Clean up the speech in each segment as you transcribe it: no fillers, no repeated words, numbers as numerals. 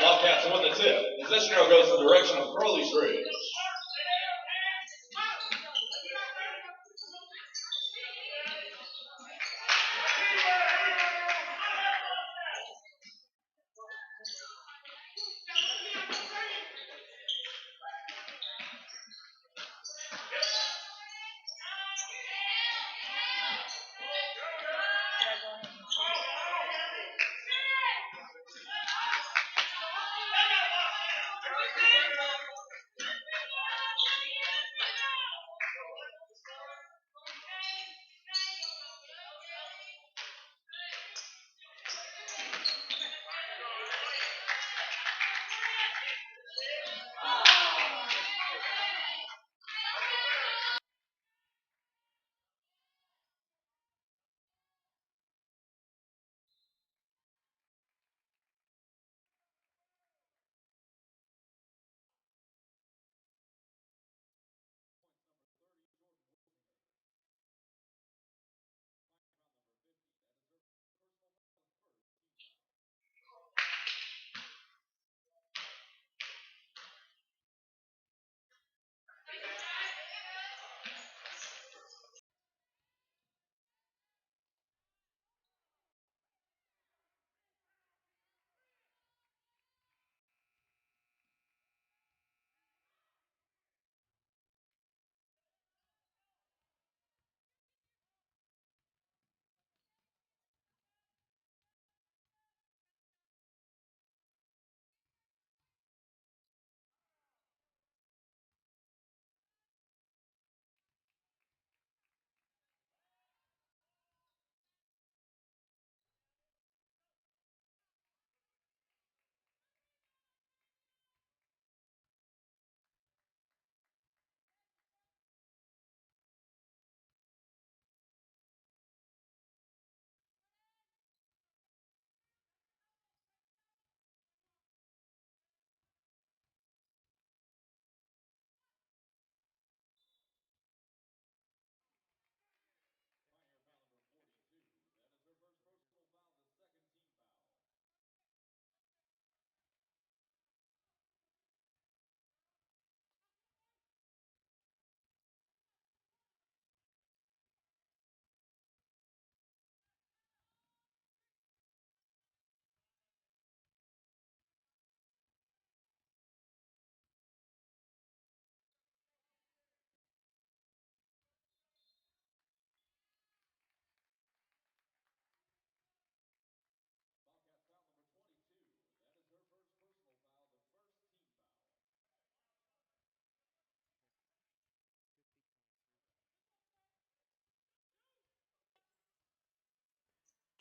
Bobcats on the tip. Possession arrow goes the direction of Crowley's Ridge.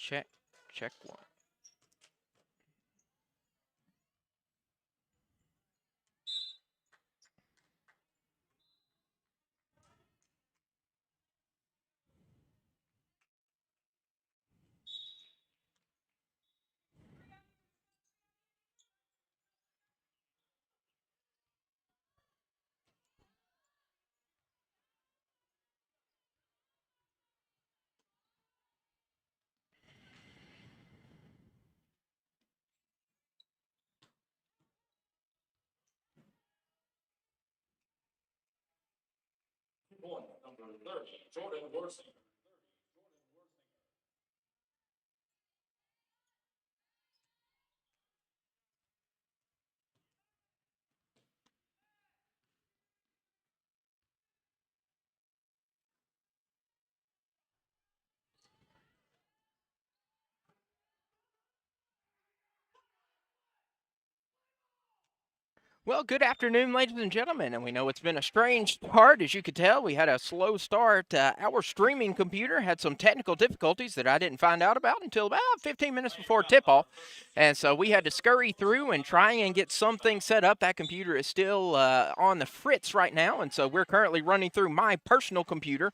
Check. Check one. Point number 30, Jordan Worsinger. Well, good afternoon, ladies and gentlemen. And we know it's been a strange start. As you could tell, we had a slow start. Our streaming computer had some technical difficulties that I didn't find out about until about 15 minutes before tip-off. And so we had to scurry through and try and get something set up. That computer is still on the fritz right now. And so we're currently running through my personal computer,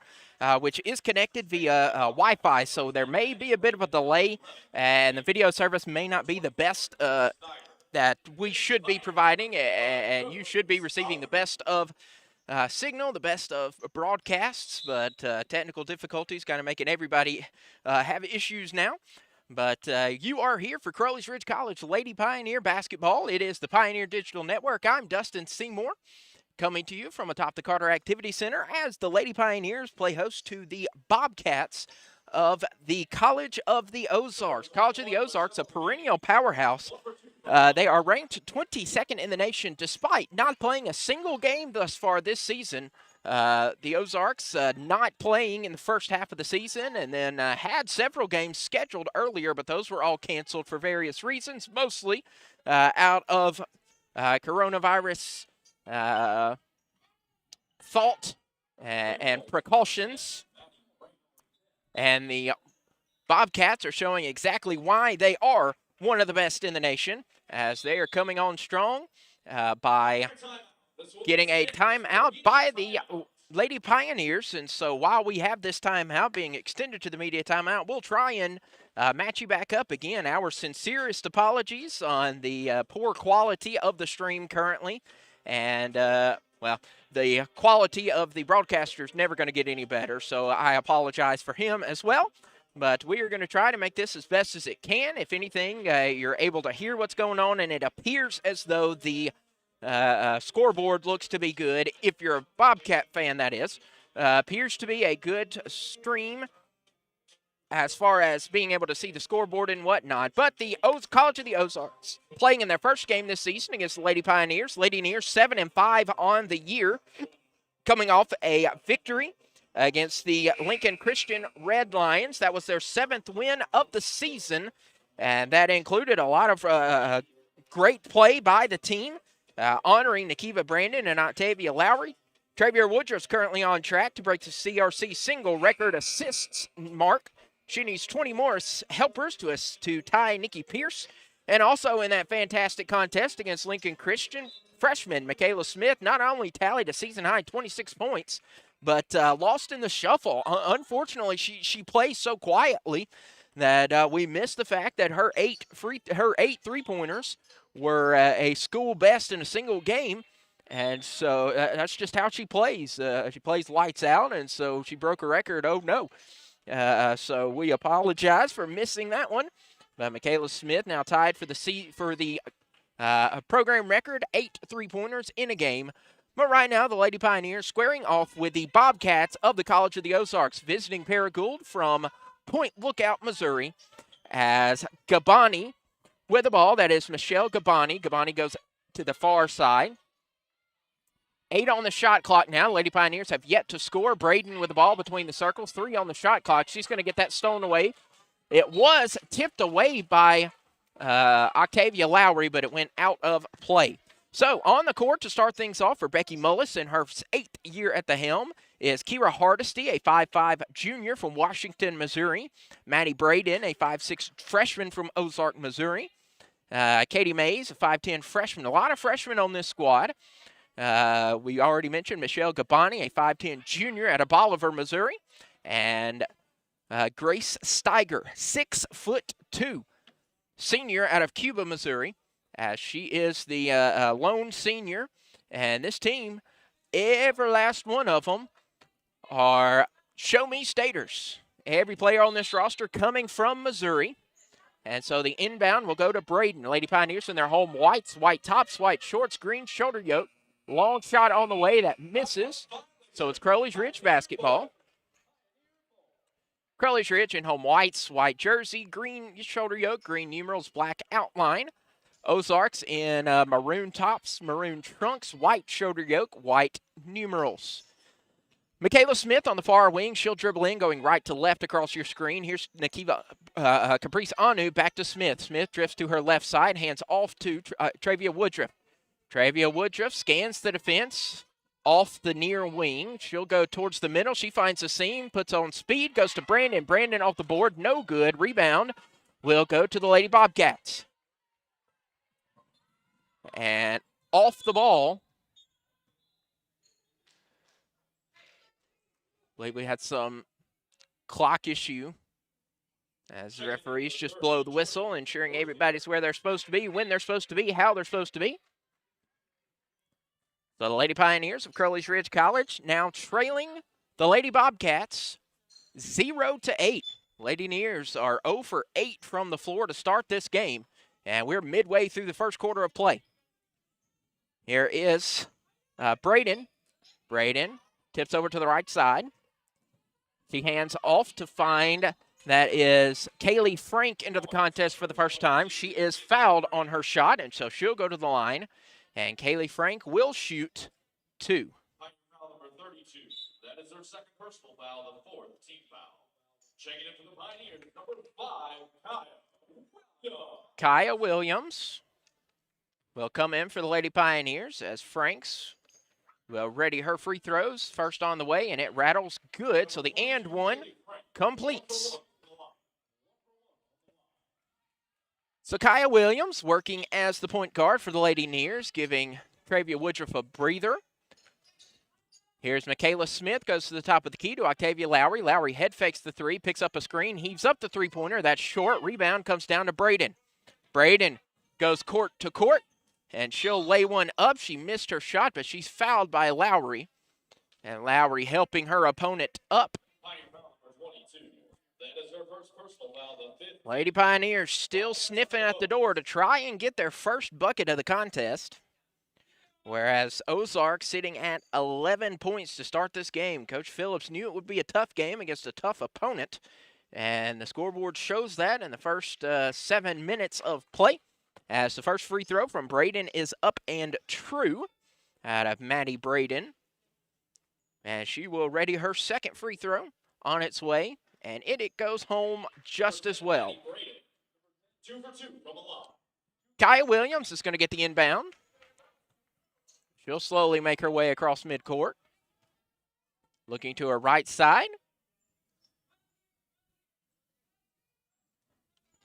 which is connected via Wi-Fi. So there may be a bit of a delay, and the video service may not be the best that we should be providing, and you should be receiving the best of signal, the best of broadcasts, but technical difficulties kind of making everybody have issues now. But you are here for Crowley's Ridge College Lady Pioneer Basketball. It is the Pioneer Digital Network. I'm Dustin Seymour, coming to you from atop the Carter Activity Center as the Lady Pioneers play host to the Bobcats of the College of the Ozarks. College of the Ozarks, a perennial powerhouse. They are ranked 22nd in the nation despite not playing a single game thus far this season. The Ozarks not playing in the first half of the season and then had several games scheduled earlier, but those were all canceled for various reasons, mostly out of coronavirus thought and precautions. And the Bobcats are showing exactly why they are one of the best in the nation, as they are coming on strong by getting a timeout by the Lady Pioneers. And so while we have this timeout being extended to the media timeout, we'll try and match you back up again. Our sincerest apologies on the poor quality of the stream currently. And, well, the quality of the broadcaster is never going to get any better, so I apologize for him as well. But we are going to try to make this as best as it can. If anything, you're able to hear what's going on, and it appears as though the scoreboard looks to be good. If you're a Bobcat fan, that is. Appears to be a good stream as far as being able to see the scoreboard and whatnot. But the College of the Ozarks playing in their first game this season against the Lady Pioneers. Lady Pioneers 7-5 on the year, coming off a victory against the Lincoln Christian Red Lions. That was their 7th win of the season, and that included a lot of great play by the team, honoring Nakiva Brandon and Octavia Lowry. Travia Woodruff's currently on track to break the CRC single record assists mark. She needs 20 more helpers to tie Nikki Pierce. And also in that fantastic contest against Lincoln Christian, freshman Michaela Smith not only tallied a season-high 26 points, but lost in the shuffle. Unfortunately, she plays so quietly that we missed the fact that her eight three-pointers were a school best in a single game. And so that's just how she plays. She plays lights out, and so she broke a record. Oh, no. So we apologize for missing that one. Michaela Smith now tied for the program record, 8 three-pointers in a game. But right now, the Lady Pioneers squaring off with the Bobcats of the College of the Ozarks, visiting Paragould from Point Lookout, Missouri, as Gabani with the ball. That is Michelle Gabani. Gabani goes to the far side. 8 on the shot clock now. Lady Pioneers have yet to score. Braden with the ball between the circles. 3 on the shot clock. She's going to get that stolen away. It was tipped away by Octavia Lowry, but it went out of play. So on the court to start things off for Becky Mullis in her 8th year at the helm is Kira Hardesty, a 5'5 junior from Washington, Missouri. Maddie Braden, a 5'6 freshman from Ozark, Missouri. Katie Mays, a 5'10 freshman. A lot of freshmen on this squad. We already mentioned Michelle Gabani, a 5'10 junior out of Bolivar, Missouri. And Grace Steiger, 6'2", senior out of Cuba, Missouri, as she is the lone senior. And this team, every last one of them are show-me staters. Every player on this roster coming from Missouri. And so the inbound will go to Braden. Lady Pioneers in their home whites, white tops, white shorts, green shoulder yoke. Long shot on the way that misses. So it's Crowley's Ridge basketball. Crowley's Ridge in home whites, white jersey, green shoulder yoke, green numerals, black outline. Ozarks in maroon tops, maroon trunks, white shoulder yoke, white numerals. Michaela Smith on the far wing. She'll dribble in, going right to left across your screen. Here's Nakiva Caprice Anu back to Smith. Smith drifts to her left side, hands off to Travia Woodruff. Travia Woodruff scans the defense off the near wing. She'll go towards the middle. She finds the seam, puts on speed, goes to Brandon. Brandon off the board, no good. Rebound will go to the Lady Bobcats. And off the ball, I believe we had some clock issue as the referees just blow the whistle, ensuring everybody's where they're supposed to be, when they're supposed to be, how they're supposed to be. So the Lady Pioneers of Crowley's Ridge College now trailing the Lady Bobcats 0-8. Lady Neers are 0 for 8 from the floor to start this game, and we're midway through the first quarter of play. Here is Braden. Braden tips over to the right side. She hands off to find that is Kaylee Frank into the contest for the first time. She is fouled on her shot, and so she'll go to the line. And Kaylee Frank will shoot 2. Foul number 32. That is their second personal foul, the fourth team foul. Checking in for the Pioneers, number 5, Kaya Williams will come in for the Lady Pioneers as Franks will ready her free throws. First on the way, and it rattles good. So the and one completes. So Kaya Williams working as the point guard for the Lady Neers, giving Travia Woodruff a breather. Here's Michaela Smith, goes to the top of the key to Octavia Lowry. Lowry head fakes the 3, picks up a screen, heaves up the three-pointer. That's short. Rebound comes down to Braden. Braden goes court to court, and she'll lay one up. She missed her shot, but she's fouled by Lowry. And Lowry helping her opponent up. Lady Pioneers still sniffing at the door to try and get their first bucket of the contest. Whereas Ozarks sitting at 11 points to start this game. Coach Phillips knew it would be a tough game against a tough opponent. And the scoreboard shows that in the first 7 minutes of play. As the first free throw from Braden is up and true out of Maddie Braden. And she will ready her second free throw on its way. And it goes home just as well. 2 for 2 from the line. Kaya Williams is going to get the inbound. She'll slowly make her way across midcourt. Looking to her right side.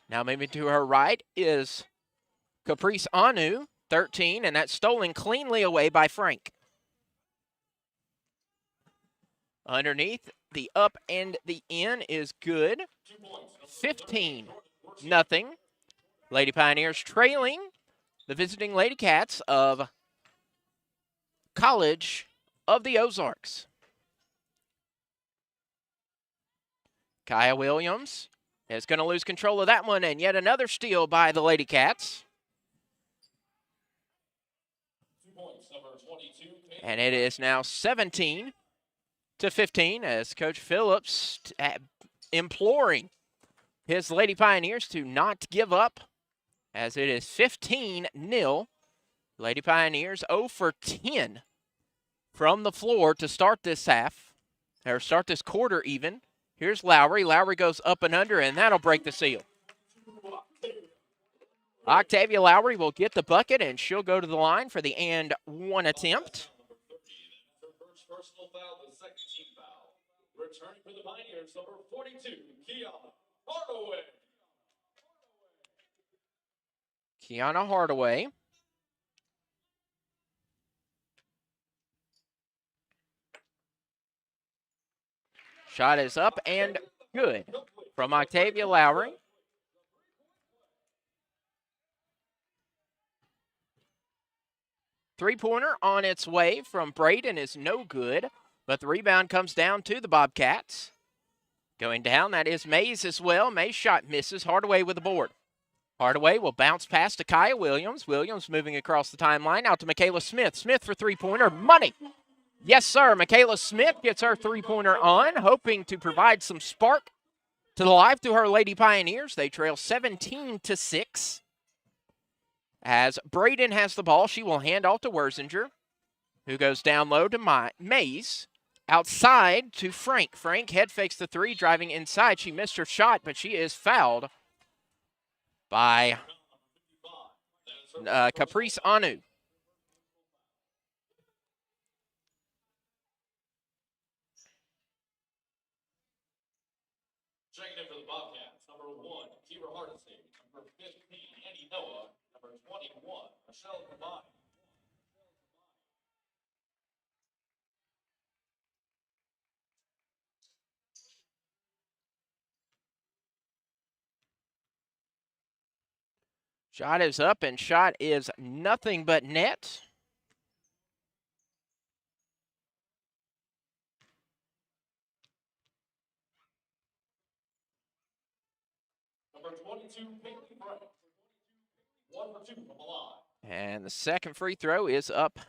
Now moving to her right is Caprice Anu, 13, and that's stolen cleanly away by Frank. Underneath, the up and the in is good. 15-0. Lady Pioneers trailing the visiting Lady Cats of College of the Ozarks. Kaya Williams is going to lose control of that one, and yet another steal by the Lady Cats. And it is now 17-15 as Coach Phillips imploring his Lady Pioneers to not give up, as it is 15-0. Lady Pioneers 0 for 10 from the floor to start this half, or start this quarter even. Here's Lowry. Lowry goes up and under, and that'll break the seal. Octavia Lowry will get the bucket, and she'll go to the line for the and one attempt. Personal foul, the second team foul. Returning for the Pioneers, number 42, Kiana Hardaway. Kiana Hardaway. Shot is up and good from Octavia Lowry. Three-pointer on its way from Braden is no good, but the rebound comes down to the Bobcats. Going down, that is Mays as well. Mays' shot misses. Hardaway with the board. Hardaway will bounce pass to Kaya Williams. Williams moving across the timeline out to Michaela Smith. Smith for three-pointer. Money. Yes, sir. Michaela Smith gets her three-pointer on, hoping to provide some spark to the life to her Lady Pioneers. They trail 17-6. As Braden has the ball, she will hand off to Wersinger, who goes down low to Mays. Outside to Frank. Frank head fakes the 3, driving inside. She missed her shot, but she is fouled by Caprice Anu. Checking in for the Bobcats, number 1, Kira Hardesty. Number 15, Annie Noah. Number 21, Michelle Kabani. Shot is up, and shot is nothing but net. number 22, Peyton Frank. 1 for 2 from the line. And the second free throw is up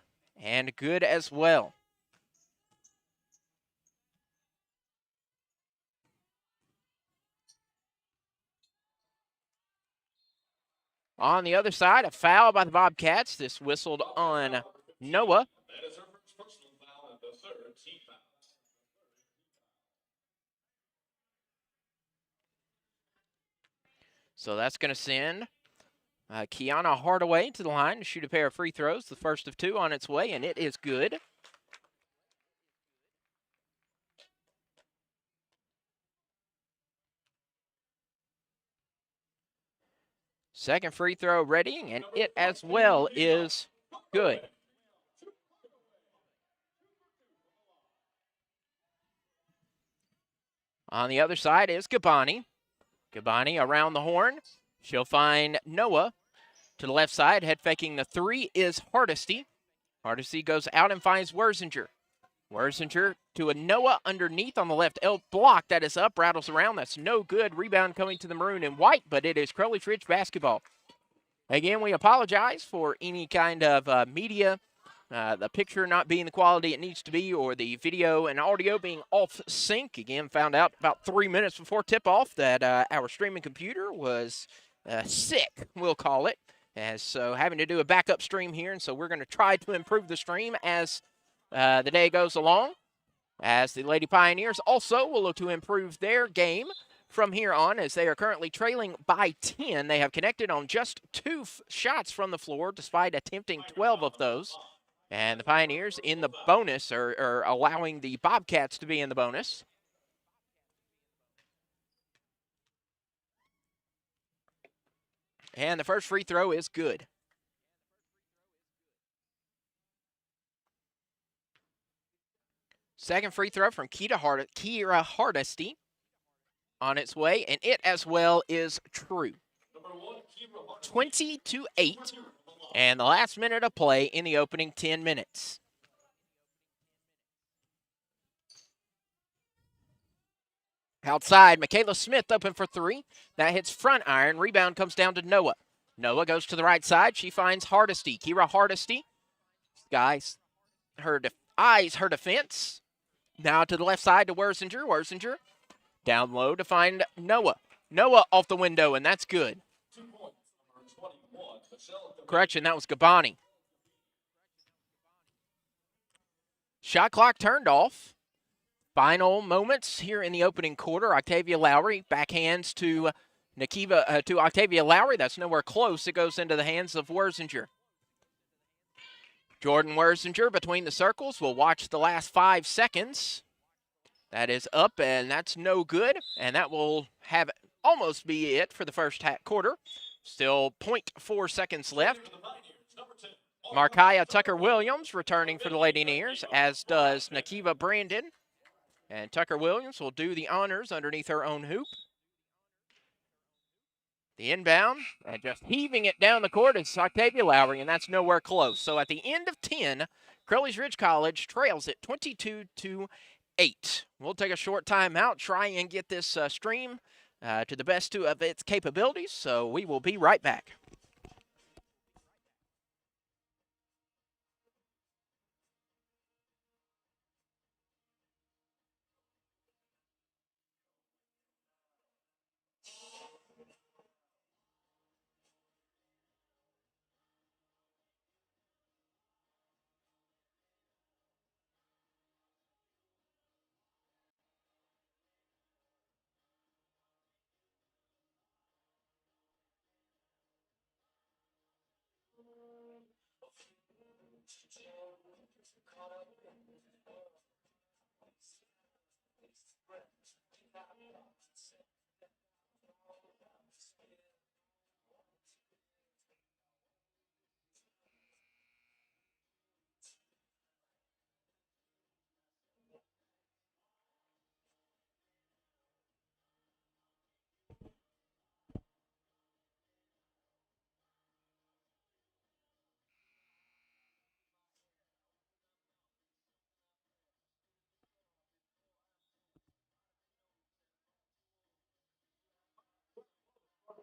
and good as well. On the other side, a foul by the Bobcats. This whistled on Noah. That is her first personal foul and the third team foul. So that's going to send Kiana Hardaway to the line to shoot a pair of free throws. The first of two on its way, and it is good. Second free throw ready, and it as well is good. On the other side is Gabani. Gabani around the horn. She'll find Noah to the left side. Head faking the three is Hardesty. Hardesty goes out and finds Wersinger. Wersinger to a Noah underneath on the left block. That is up, rattles around. That's no good. Rebound coming to the maroon and white, but it is Crowley Ridge basketball. Again, we apologize for any kind of media, the picture not being the quality it needs to be, or the video and audio being off sync. Again, found out about 3 minutes before tip-off that our streaming computer was sick, we'll call it. And so having to do a backup stream here, and so we're going to try to improve the stream as the day goes along, as the Lady Pioneers also will look to improve their game from here on, as they are currently trailing by 10. They have connected on just 2 shots from the floor, despite attempting 12 of those. And the Pioneers in the bonus, are allowing the Bobcats to be in the bonus. And the first free throw is good. Second free throw from Kira Hardesty on its way, and it as well is true. 20-8, and the last minute of play in the opening 10 minutes. Outside, Michaela Smith open for three. That hits front iron. Rebound comes down to Noah. Noah goes to the right side. She finds Hardesty. Kira Hardesty. Guys, eyes her defense. Now to the left side to Wersinger. Wersinger down low to find Noah. Noah off the window, and that's good. 2 points, number 21, Michelle. Correction, that was Gabani. Shot clock turned off. Final moments here in the opening quarter. Octavia Lowry backhands to to Octavia Lowry. That's nowhere close. It goes into the hands of Wersinger. Jordan Wersinger between the circles will watch the last 5 seconds. That is up, and that's no good. And that will have almost be it for the first quarter. Still 0.4 seconds left. Markiah Tucker-Williams returning for the Lady Neers, as does Nakiva Brandon. And Tucker-Williams will do the honors underneath her own hoop. The inbound, and just heaving it down the court is Octavia Lowry, and that's nowhere close. So at the end of 10, Crowley's Ridge College trails it 22-8. We'll take a short timeout, try and get this stream to the best of its capabilities, so we will be right back.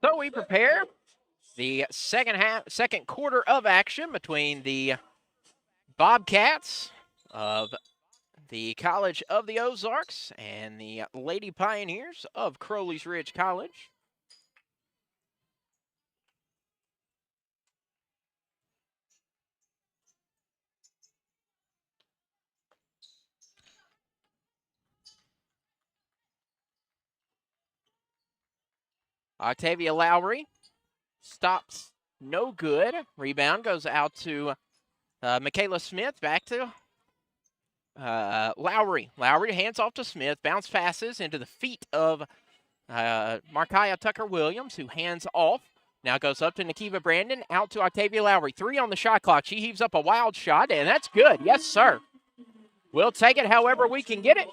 So we prepare the second quarter of action between the Bobcats of the College of the Ozarks and the Lady Pioneers of Crowley's Ridge College. Octavia Lowry stops, no good. Rebound goes out to Michaela Smith, back to Lowry. Lowry hands off to Smith, bounce passes into the feet of Markiah Tucker-Williams, who hands off. Now goes up to Nakiva Brandon, out to Octavia Lowry. 3 on the shot clock. She heaves up a wild shot, and that's good. Yes, sir. We'll take it however we can get it.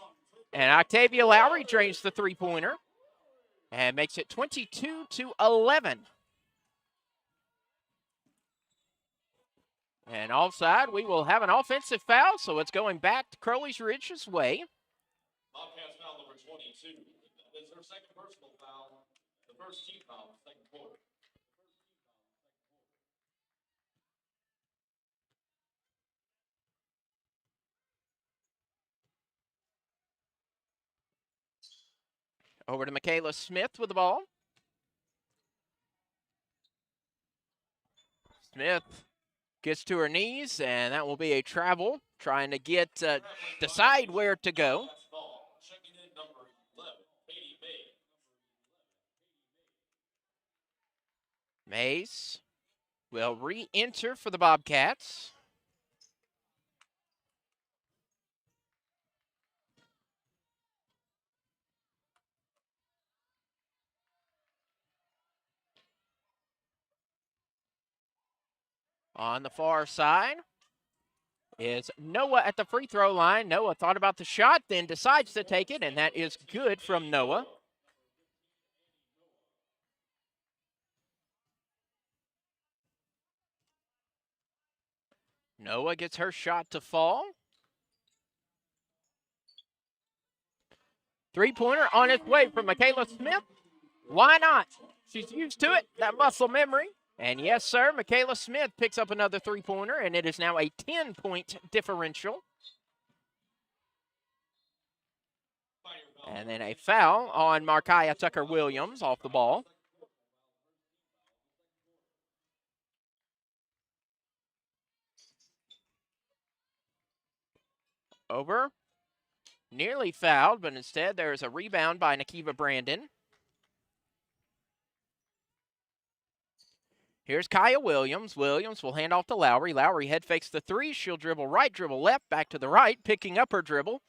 And Octavia Lowry drains the three-pointer and makes it 22-11. And offside, we will have an offensive foul, so it's going back to Crowley's Ridge's way. Bobcats foul number 22. That is their second personal foul. The first team foul, second quarter. Over to Michaela Smith with the ball. Smith gets to her knees, and that will be a travel, trying to get decide where to go. Checking in number 11, Katie May. Mays will re-enter for the Bobcats. On the far side is Noah at the free throw line. Noah thought about the shot, then decides to take it, and that is good from Noah. Noah gets her shot to fall. Three-pointer on its way from Michaela Smith. Why not? She's used to it, that muscle memory. And yes, sir, Michaela Smith picks up another three-pointer, and it is now a 10-point differential. And then a foul on Markiah Tucker-Williams off the ball. Over. Nearly fouled, but instead there is a rebound by Nakiva Brandon. Here's Kaya Williams. Williams will hand off to Lowry. Lowry head fakes the three. She'll dribble right, dribble left, back to the right, picking up her dribble.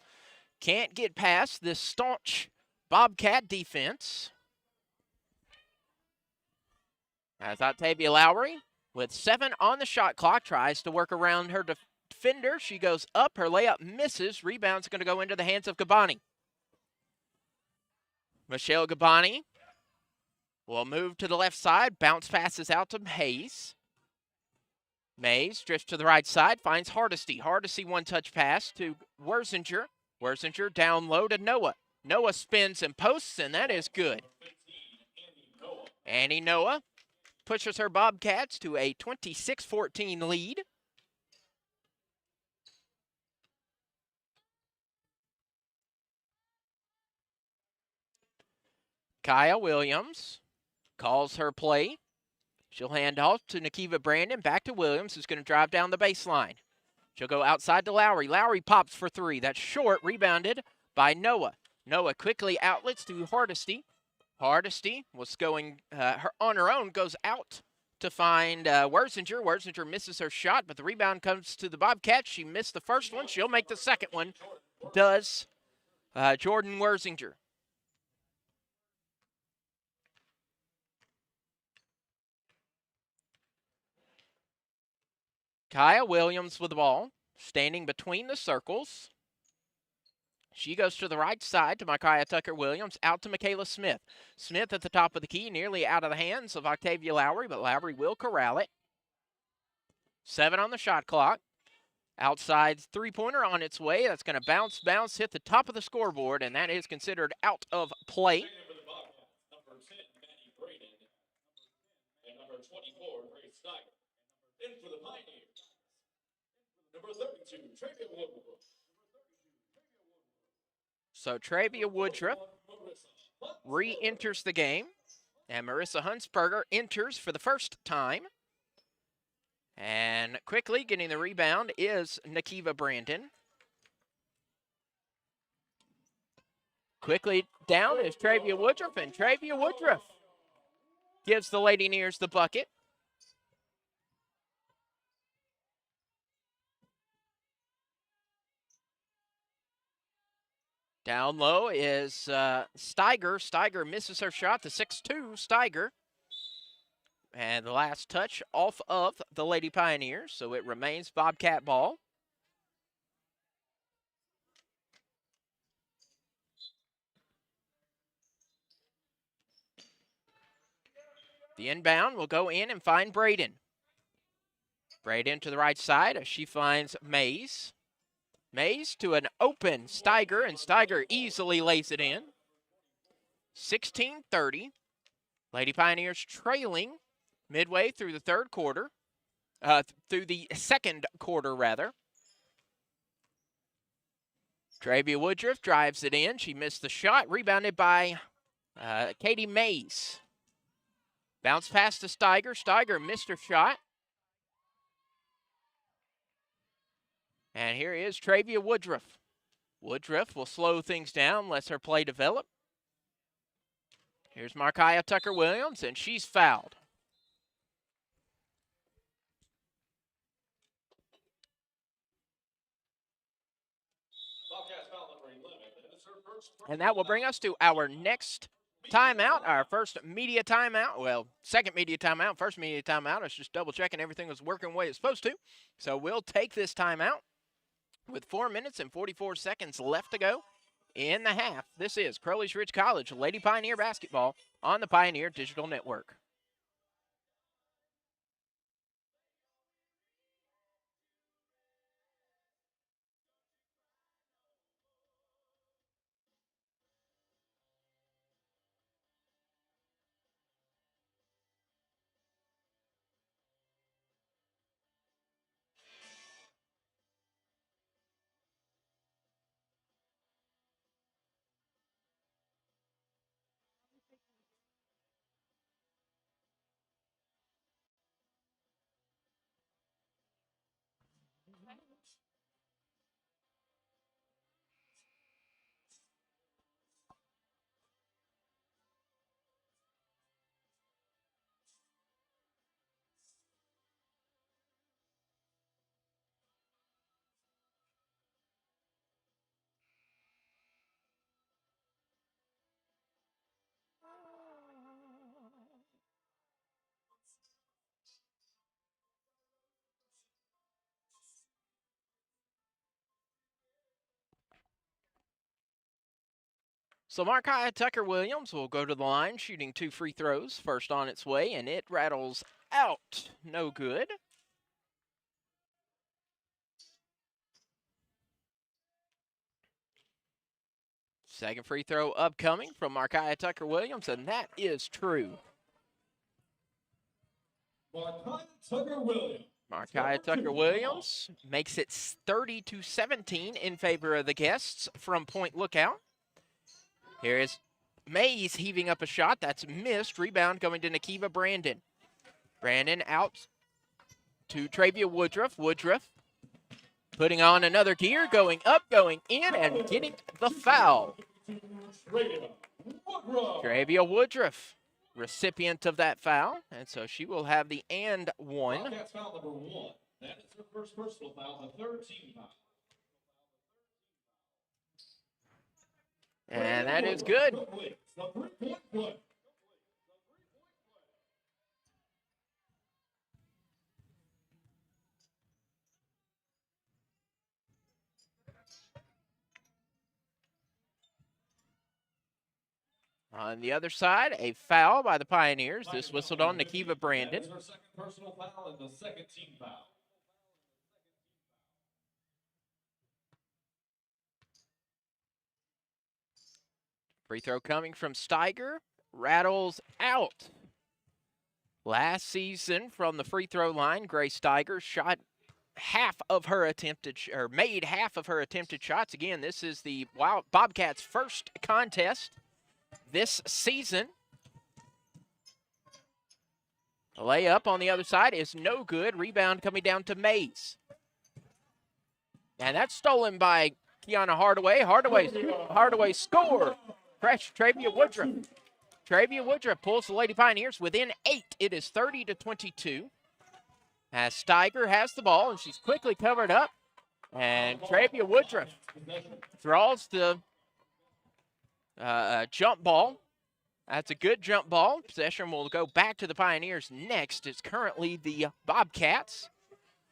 Can't get past this staunch Bobcat defense. As Octavia Lowry, with 7 on the shot clock, tries to work around her defender. She goes up. Her layup misses. Rebound's going to go into the hands of Gabani. Michelle Gabani will move to the left side. Bounce passes out to Hayes. Mays drifts to the right side. Finds Hardesty. Hardesty one-touch pass to Wersinger. Wersinger down low to Noah. Noah spins and posts, and that is good. Annie Noah pushes her Bobcats to a 26-14 lead. Kaya Williams calls her play. She'll hand off to Nakiva Brandon. Back to Williams, who's going to drive down the baseline. She'll go outside to Lowry. Lowry pops for 3. That's short, rebounded by Noah. Noah quickly outlets to Hardesty. Hardesty was going on her own, goes out to find Wersinger. Wersinger misses her shot, but the rebound comes to the Bobcats. She missed the first one. She'll make the second one. Does Jordan Wersinger. Kaya Williams with the ball, standing between the circles. She goes to the right side to Markiah Tucker-Williams, out to Michaela Smith. Smith at the top of the key, nearly out of the hands of Octavia Lowry, but Lowry will corral it. 7 on the shot clock. Outside three-pointer on its way. That's going to bounce, hit the top of the scoreboard, and that is considered out of play. In for the Pioneers, number 32, Trevia Woodruff. So Trevia Woodruff re-enters the game, and Marissa Hunsberger enters for the first time. And quickly getting the rebound is Nakiva Brandon. Quickly down is Trevia Woodruff, and Trevia Woodruff gives the Lady Nears the bucket. Down low is Steiger. Steiger misses her shot, the 6'2 Steiger. And the last touch off of the Lady Pioneers, so it remains Bobcat ball. The inbound will go in and find Braden. Braden to the right side as she finds Mays. Mays to an open Steiger, and Steiger easily lays it in. 16-30. Lady Pioneers trailing midway through the third quarter. Through the second quarter, rather. Trevia Woodruff drives it in. She missed the shot. Rebounded by Katie Mays. Bounce pass to Steiger. Steiger missed her shot. And here is Trevia Woodruff. Woodruff will slow things down, lets her play develop. Here's Markiah Tucker-Williams, and she's fouled. And that will bring us to our next timeout, our first media timeout. Well, second media timeout, first media timeout. I was just double checking everything was working the way it's supposed to. So we'll take this timeout with 4 minutes and 44 seconds left to go in the half. This is Crowley's Ridge College Lady Pioneer basketball on the Pioneer Digital Network. So Markiah Tucker-Williams will go to the line, shooting 2 free throws. First on its way, and it rattles out. No good. Second free throw upcoming from Markiah Tucker-Williams, and that is true. Markiah Tucker-Williams. Markiah Tucker-Williams makes it 30-17 in favor of the guests from Point Lookout. Here is Mays heaving up a shot. That's missed. Rebound going to Nakiva Brandon. Brandon out to Trevia Woodruff. Woodruff putting on another gear, going up, going in, and getting the foul. Trevia Woodruff, recipient of that foul, and so she will have the and one. Bobcats foul number 1. That is her first personal foul, the 3rd team foul. And that is good. On the other side, a foul by the Pioneers. This whistled on Nakiva Brandon. That is her second personal foul and the 2nd team foul. Free throw coming from Steiger. Rattles out. Last season from the free throw line, Grace Steiger shot half of her attempted, or made half of her attempted shots. Again, this is the Bobcats' first contest this season. A layup on the other side is no good. Rebound coming down to Mays. And that's stolen by Kiana Hardaway. Hardaway score. Fresh Travia Woodruff. Travia Woodruff pulls the Lady Pioneers within 8. It is 30-22. As Steiger has the ball, and she's quickly covered up. And Travia Woodruff draws the jump ball. That's a good jump ball. Possession will go back to the Pioneers next. It's currently the Bobcats.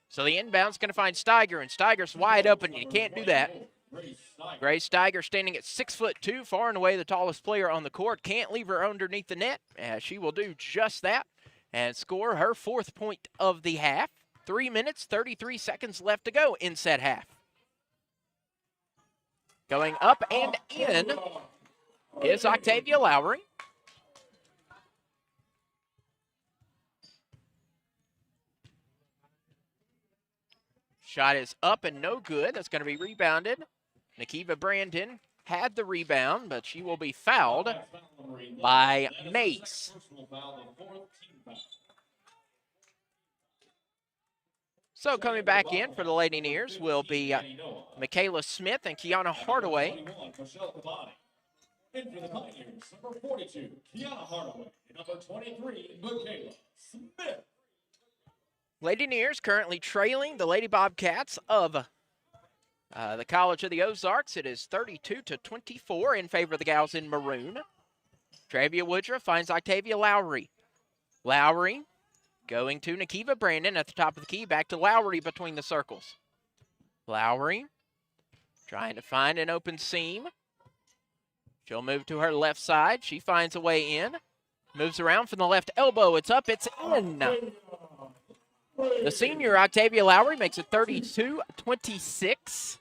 So the inbound's going to find Steiger, and Steiger's wide open. You can't do that. Grace Steiger standing at 6'2", far and away the tallest player on the court. Can't leave her underneath the net. She will do just that and score her 4th point of the half. 3 minutes, 33 seconds left to go in said half. Going up and in is Octavia Lowry. Shot is up and no good. That's going to be rebounded. Nakiva Brandon had the rebound, but she will be fouled by Mace. So coming back in for the Lady Nears will be Michaela Smith and Kiana Hardaway. In for the Pioneers, number 42, Kiana Hardaway, and number 23, Michaela Smith. Lady Nears currently trailing the Lady Bobcats of the College of the Ozarks. It is 32-24 in favor of the gals in maroon. Travia Woodruff finds Octavia Lowry. Lowry going to Nakiva Brandon at the top of the key. Back to Lowry between the circles. Lowry trying to find an open seam. She'll move to her left side. She finds a way in. Moves around from the left elbow. It's up. It's in. The senior, Octavia Lowry, makes it 32-26.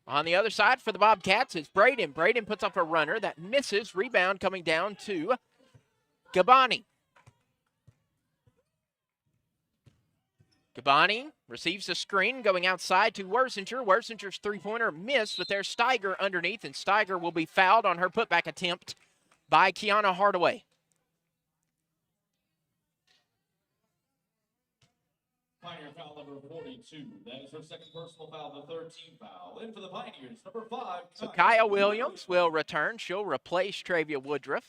On the other side for the Bobcats is Braden. Braden puts up a runner that misses. Rebound coming down to Gabani. Gabani receives the screen going outside to Wersinger. Wersinger's three-pointer missed, but there's Steiger underneath, and Steiger will be fouled on her putback attempt by Kiana Hardaway. Pioneer foul number 42. That is her second personal foul, the 13th foul. In for the Pioneers, number 5. So Kaya Williams will return. She'll replace Travia Woodruff.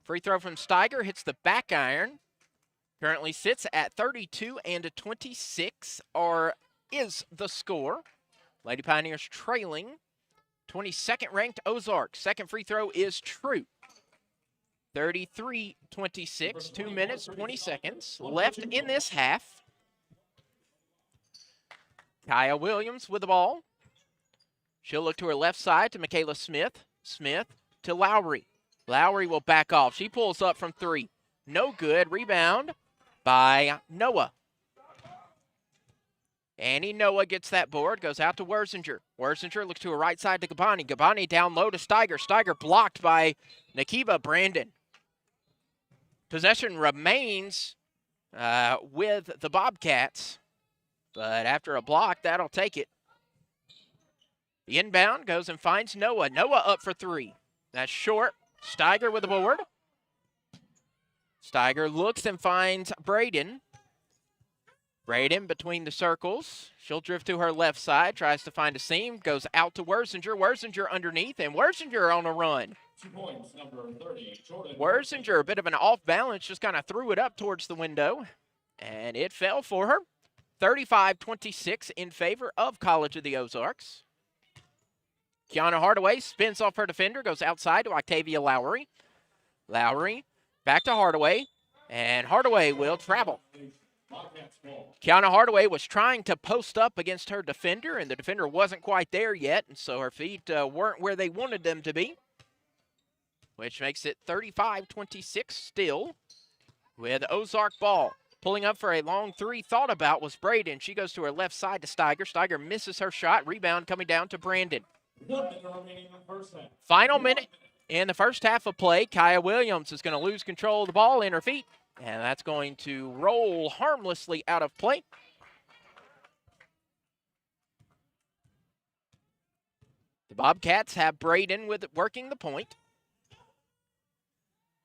Free throw from Steiger hits the back iron. Currently sits at 32-26 is the score. Lady Pioneers trailing 22nd ranked Ozarks. Second free throw is true. 33-26, 2 minutes, 20 seconds left in this half. Kaya Williams with the ball. She'll look to her left side to Michaela Smith. Smith to Lowry. Lowry will back off. She pulls up from 3. No good. Rebound by Noah. Annie Noah gets that board, goes out to Wersinger. Wersinger looks to her right side to Gabani. Gabani down low to Steiger. Steiger blocked by Nakiva Brandon. Possession remains with the Bobcats, but after a block, that'll take it. The inbound goes and finds Noah. Noah up for 3. That's short. Steiger with the board. Steiger looks and finds Braden. Braden between the circles. She'll drift to her left side, tries to find a seam, goes out to Wersinger. Wersinger underneath, and Wersinger on a run. 2 points, number 30, Jordan. Wersinger, a bit of an off balance, just kind of threw it up towards the window, and it fell for her. 35-26 in favor of College of the Ozarks. Kiana Hardaway spins off her defender, goes outside to Octavia Lowry. Lowry back to Hardaway, and Hardaway will travel. Kiana Hardaway was trying to post up against her defender, and the defender wasn't quite there yet, and so her feet weren't where they wanted them to be, which makes it 35-26 still with Ozark ball. Pulling up for a long three, thought about was Braden. She goes to her left side to Steiger. Steiger misses her shot. Rebound coming down to Brandon. 1 minute remaining in the first half. Final minute in the first half of play. Kaya Williams is going to lose control of the ball in her feet, and that's going to roll harmlessly out of play. The Bobcats have Braden working the point.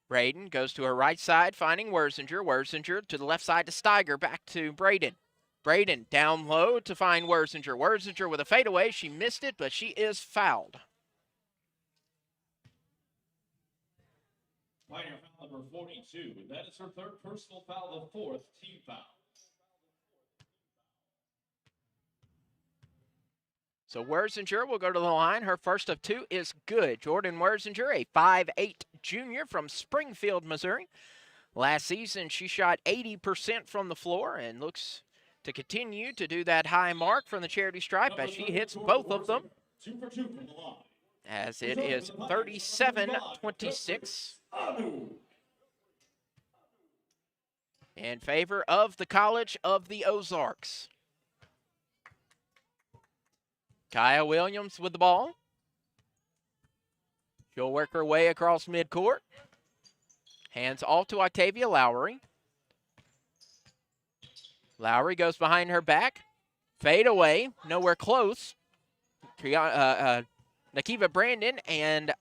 Braden goes to her right side, finding Wersinger. Wersinger to the left side to Steiger, back to Braden. Braden down low to find Wersinger. Wersinger with a fadeaway. She missed it, but she is fouled. Pioneer foul number 42. That is her third personal foul, the fourth team foul. So Wersinger will go to the line. Her first of two is good. Jordan Wersinger, a 5'8" junior from Springfield, Missouri. Last season, she shot 80% from the floor and looks to continue to do that high mark from the charity stripe as she hits both of them. 2 for 2 from the line. As it is 37-26 in favor of the College of the Ozarks. Kaya Williams with the ball. She'll work her way across midcourt. Hands off to Octavia Lowry. Lowry goes behind her back. Fade away, nowhere close. Nakiva Brandon and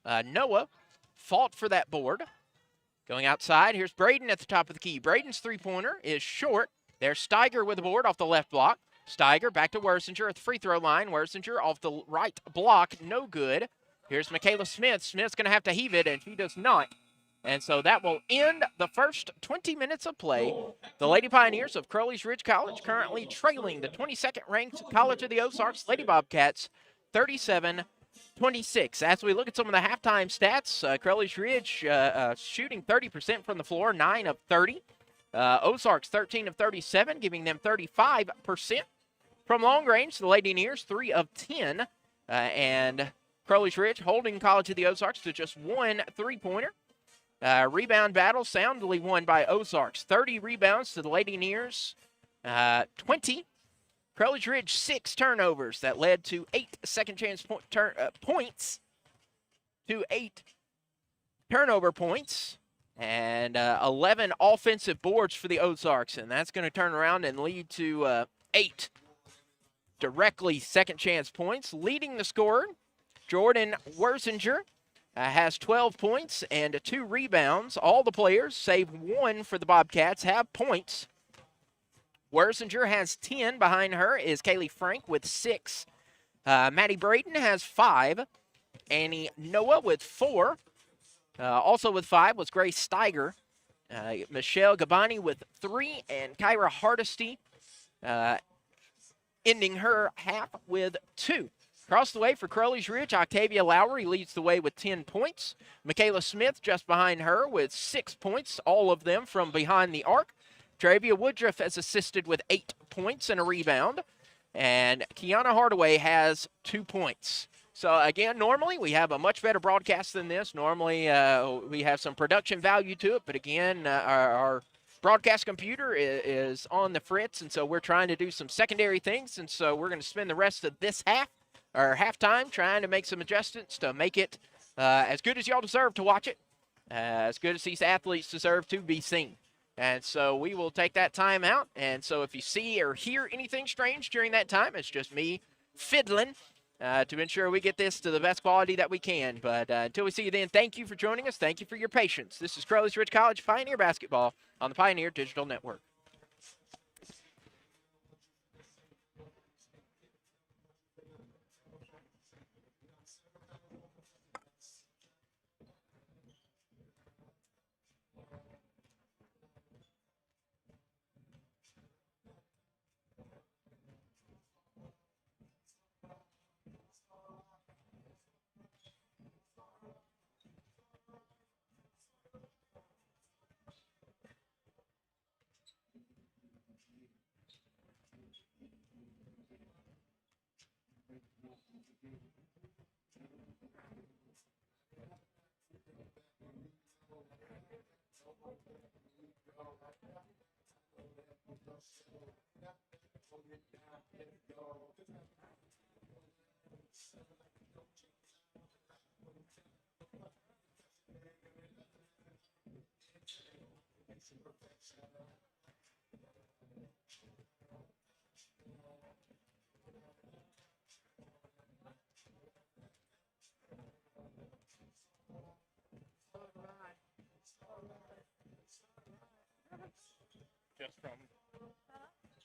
Noah fought for that board. Going outside, here's Braden at the top of the key. Braden's three-pointer is short. There's Steiger with the board off the left block. Steiger back to Wersinger at the free throw line. Wersinger off the right block, no good. Here's Michaela Smith. Smith's going to have to heave it, and she does not. And so that will end the first 20 minutes of play. The Lady Pioneers of Crowley's Ridge College currently trailing the 22nd ranked College of the Ozarks Lady Bobcats 37-26. As we look at some of the halftime stats, Crowley's Ridge shooting 30% from the floor, 9 of 30. Ozarks 13 of 37, giving them 35%. From long range, the Lady Nears 3 of 10. And Crowley's Ridge holding College of the Ozarks to just one three-pointer. Rebound battle soundly won by Ozarks. 30 rebounds to the Lady Nears, 20. Crowley's Ridge 6 turnovers that led to 8 second chance points to 8 turnover points. And 11 offensive boards for the Ozarks. And that's going to turn around and lead to 8 directly second chance points. Leading the scorer, Jordan Wersinger, has 12 points and 2 rebounds. All the players, save one for the Bobcats, have points. Wersinger has 10. Behind her is Kaylee Frank with 6. Maddie Braden has 5. Annie Noah with 4. Also with 5 was Grace Steiger. Michelle Gabani with 3. And Kyra Hardesty ending her half with 2. Across the way for Crowley's Ridge, Octavia Lowry leads the way with 10 points. Michaela Smith just behind her with 6 points, all of them from behind the arc. Travia Woodruff has assisted with 8 points and a rebound. And Kiana Hardaway has 2 points. So, again, normally we have a much better broadcast than this. Normally we have some production value to it. But, again, our broadcast computer is on the fritz, and so we're trying to do some secondary things. And so we're going to spend the rest of this halftime trying to make some adjustments to make it as good as y'all deserve to watch it, as good as these athletes deserve to be seen. And so we will take that time out. And so if you see or hear anything strange during that time, it's just me fiddling to ensure we get this to the best quality that we can. But until we see you then, thank you for joining us. Thank you for your patience. This is Crowley's Ridge College Pioneer Basketball on the Pioneer Digital Network.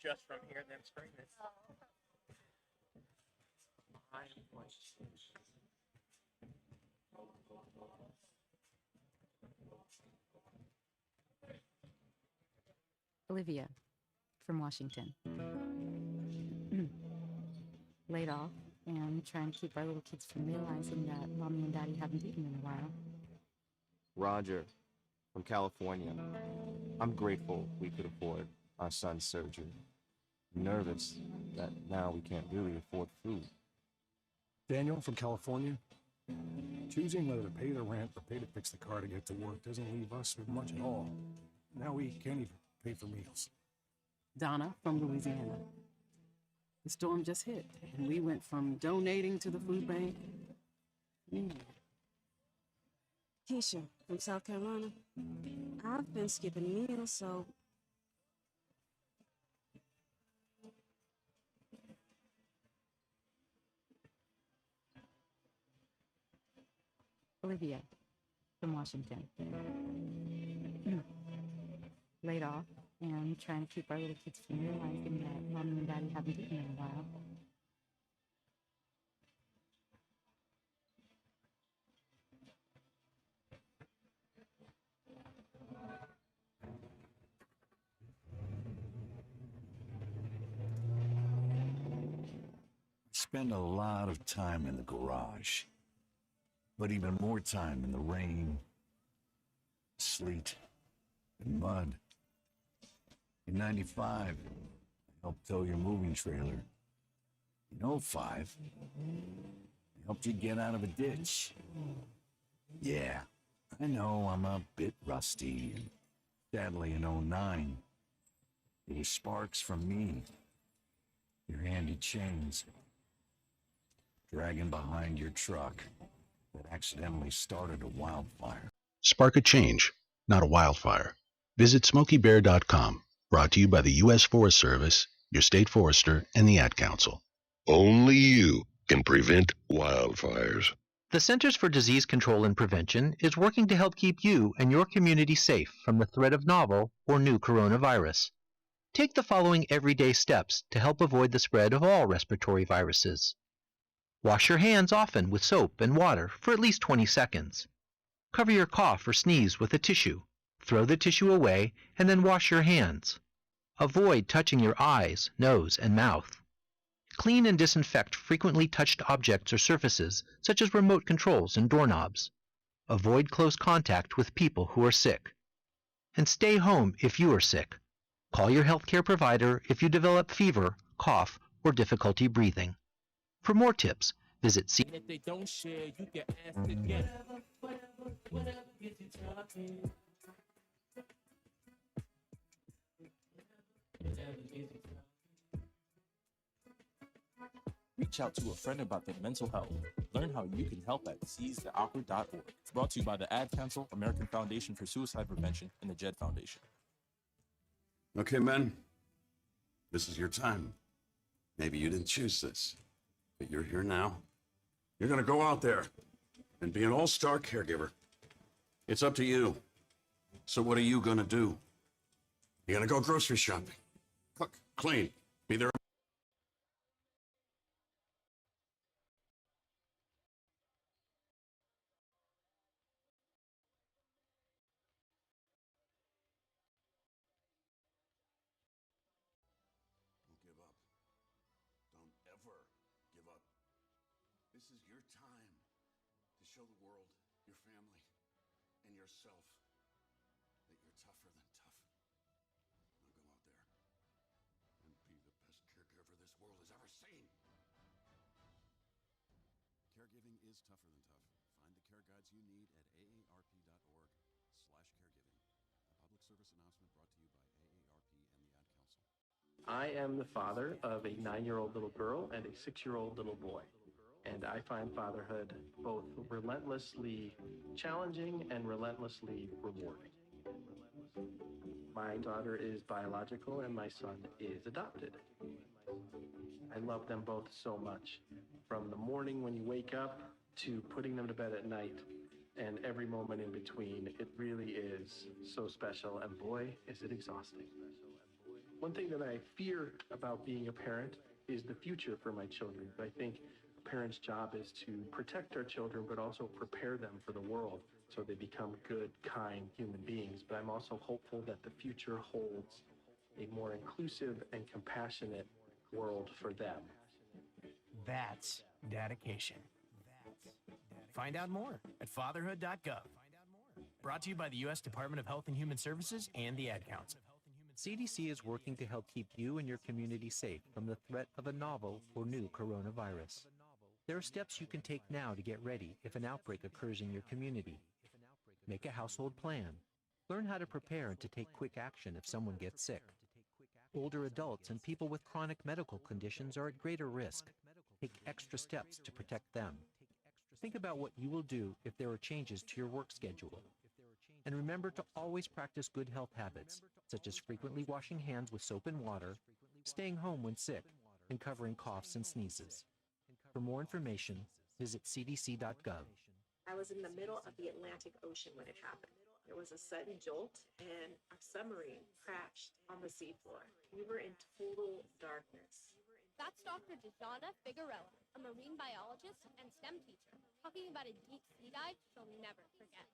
Just from hearing them screaming. Olivia from Washington. Laid off and trying to keep our little kids from realizing that mommy and daddy haven't eaten in a while. Roger from California. I'm grateful we could afford our son's surgery. I'm nervous that now we can't really afford food. Daniel from California. Choosing whether to pay the rent or pay to fix the car to get to work doesn't leave us with much at all. Now we can't even pay for meals. Donna from Louisiana. The storm just hit, and we went from donating to the food bank. Keisha from South Carolina. I've been skipping meals, so Olivia from Washington. Laid off and trying to keep our little kids from realizing that mommy and daddy haven't eaten in a while. Spend a lot of time in the garage, but even more time in the rain, sleet, and mud. In 95, I helped tow your moving trailer. In 05, I helped you get out of a ditch. Yeah, I know I'm a bit rusty, and sadly in 09, it was sparks from me, your handy chains, dragging behind your truck that accidentally started a wildfire. Spark a change, not a wildfire. Visit SmokeyBear.com. Brought to you by the U.S. Forest Service, your state forester, and the Ad Council. Only you can prevent wildfires. The Centers for Disease Control and Prevention is working to help keep you and your community safe from the threat of novel or new coronavirus. Take the following everyday steps to help avoid the spread of all respiratory viruses. Wash your hands often with soap and water for at least 20 seconds. Cover your cough or sneeze with a tissue. Throw the tissue away and then wash your hands. Avoid touching your eyes, nose, and mouth. Clean and disinfect frequently touched objects or surfaces, such as remote controls and doorknobs. Avoid close contact with people who are sick. And stay home if you are sick. Call your healthcare provider if you develop fever, cough, or difficulty breathing. For more tips, visit C. If they don't share, you can ask again. Reach out to a friend about their mental health. Learn how you can help at seizetheawkward.org. Brought to you by the Ad Council, American Foundation for Suicide Prevention, and the JED Foundation. Okay, men, this is your time. Maybe you didn't choose this, but you're here now. You're gonna go out there and be an all-star caregiver. It's up to you. So what are you gonna do? You're gonna go grocery shopping, cook, clean, be there. Don't give up. Don't ever give up. This is your time to show the world, your family, and yourself that you're tougher than tough. Now go out there and be the best caregiver this world has ever seen. Caregiving is tougher than tough. Find the care guides you need at aarp.org/caregiving. A public service announcement brought to you by AARP and the Ad Council. I am the father of a 9-year-old little girl and a 6-year-old little boy. And I find fatherhood both relentlessly challenging and relentlessly rewarding. My daughter is biological and my son is adopted. I love them both so much. From the morning when you wake up to putting them to bed at night and every moment in between, it really is so special. And boy, is it exhausting. One thing that I fear about being a parent is the future for my children. I think a parent's job is to protect our children, but also prepare them for the world so they become good, kind human beings. But I'm also hopeful that the future holds a more inclusive and compassionate world for them. That's dedication. Find out more at fatherhood.gov. Brought to you by the U.S. Department of Health and Human Services and the Ad Council. CDC is working to help keep you and your community safe from the threat of a novel or new coronavirus. There are steps you can take now to get ready if an outbreak occurs in your community. Make a household plan. Learn how to prepare and to take quick action if someone gets sick. Older adults and people with chronic medical conditions are at greater risk. Take extra steps to protect them. Think about what you will do if there are changes to your work schedule. And remember to always practice good health habits, such as frequently washing hands with soap and water, staying home when sick, and covering coughs and sneezes. For more information, visit cdc.gov. I was in the middle of the Atlantic Ocean when it happened. There was a sudden jolt, and our submarine crashed on the seafloor. We were in total darkness. That's Dr. Dejana Figueroa, a marine biologist and STEM teacher, talking about a deep sea dive she'll never forget.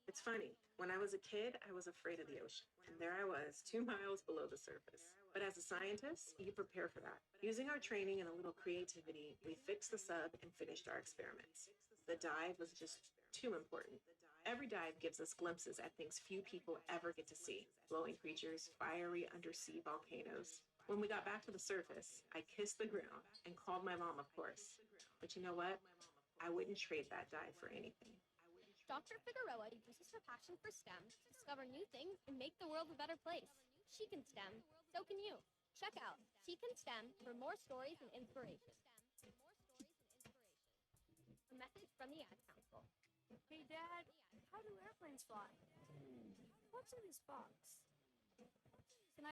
It's funny, when I was a kid, I was afraid of the ocean, and there I was, 2 miles below the surface. But as a scientist, you prepare for that. Using our training and a little creativity, we fixed the sub and finished our experiments. The dive was just too important. Every dive gives us glimpses at things few people ever get to see. Glowing creatures, fiery undersea volcanoes. When we got back to the surface, I kissed the ground and called my mom, of course. But you know what? I wouldn't trade that dive for anything. Dr. Figueroa uses her passion for STEM to discover new things and make the world a better place. She can STEM, so can you. Check out She Can STEM for more stories and inspiration. A message from the Ad Council. Hey, Dad, how do airplanes fly? What's in this box? Can I...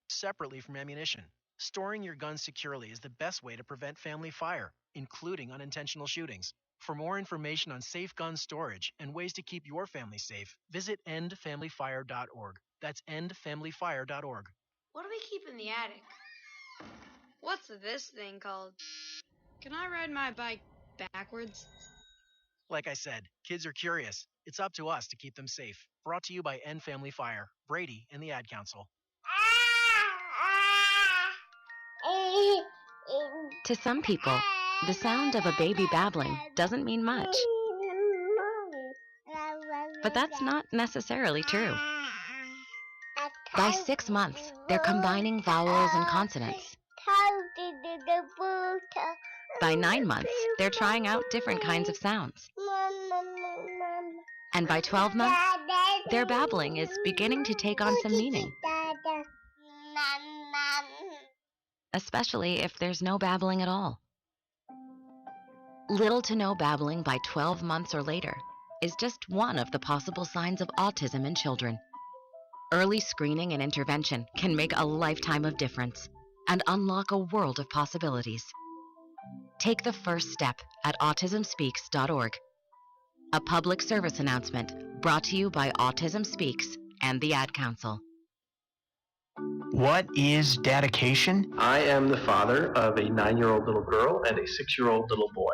Separately from ammunition. Storing your gun securely is the best way to prevent family fire, including unintentional shootings. For more information on safe gun storage and ways to keep your family safe, visit endfamilyfire.org. That's endfamilyfire.org. What do we keep in the attic? What's this thing called? Can I ride my bike backwards? Like I said, kids are curious. It's up to us to keep them safe. Brought to you by End Family Fire, Brady, and the Ad Council. To some people, the sound of a baby babbling doesn't mean much. But that's not necessarily true. By 6 months, they're combining vowels and consonants. By 9 months, they're trying out different kinds of sounds. And by 12 months, their babbling is beginning to take on some meaning. Especially if there's no babbling at all. Little to no babbling by 12 months or later is just one of the possible signs of autism in children. Early screening and intervention can make a lifetime of difference and unlock a world of possibilities. Take the first step at autismspeaks.org. A public service announcement brought to you by Autism Speaks and the Ad Council. What is dedication? I am the father of a 9-year-old little girl and a 6-year-old little boy.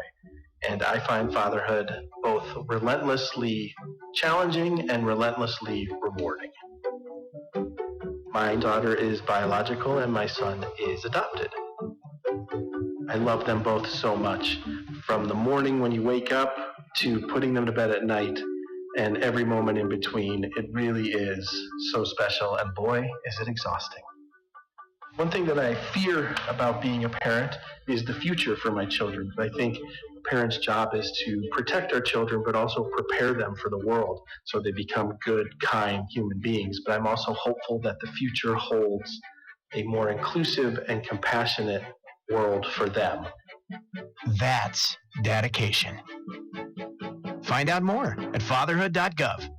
And I find fatherhood both relentlessly challenging and relentlessly rewarding. My daughter is biological and my son is adopted. I love them both so much. From the morning when you wake up to putting them to bed at night and every moment in between. It really is so special, and boy, is it exhausting. One thing that I fear about being a parent is the future for my children. I think a parent's job is to protect our children, but also prepare them for the world so they become good, kind human beings. But I'm also hopeful that the future holds a more inclusive and compassionate world for them. That's dedication. Find out more at fatherhood.gov.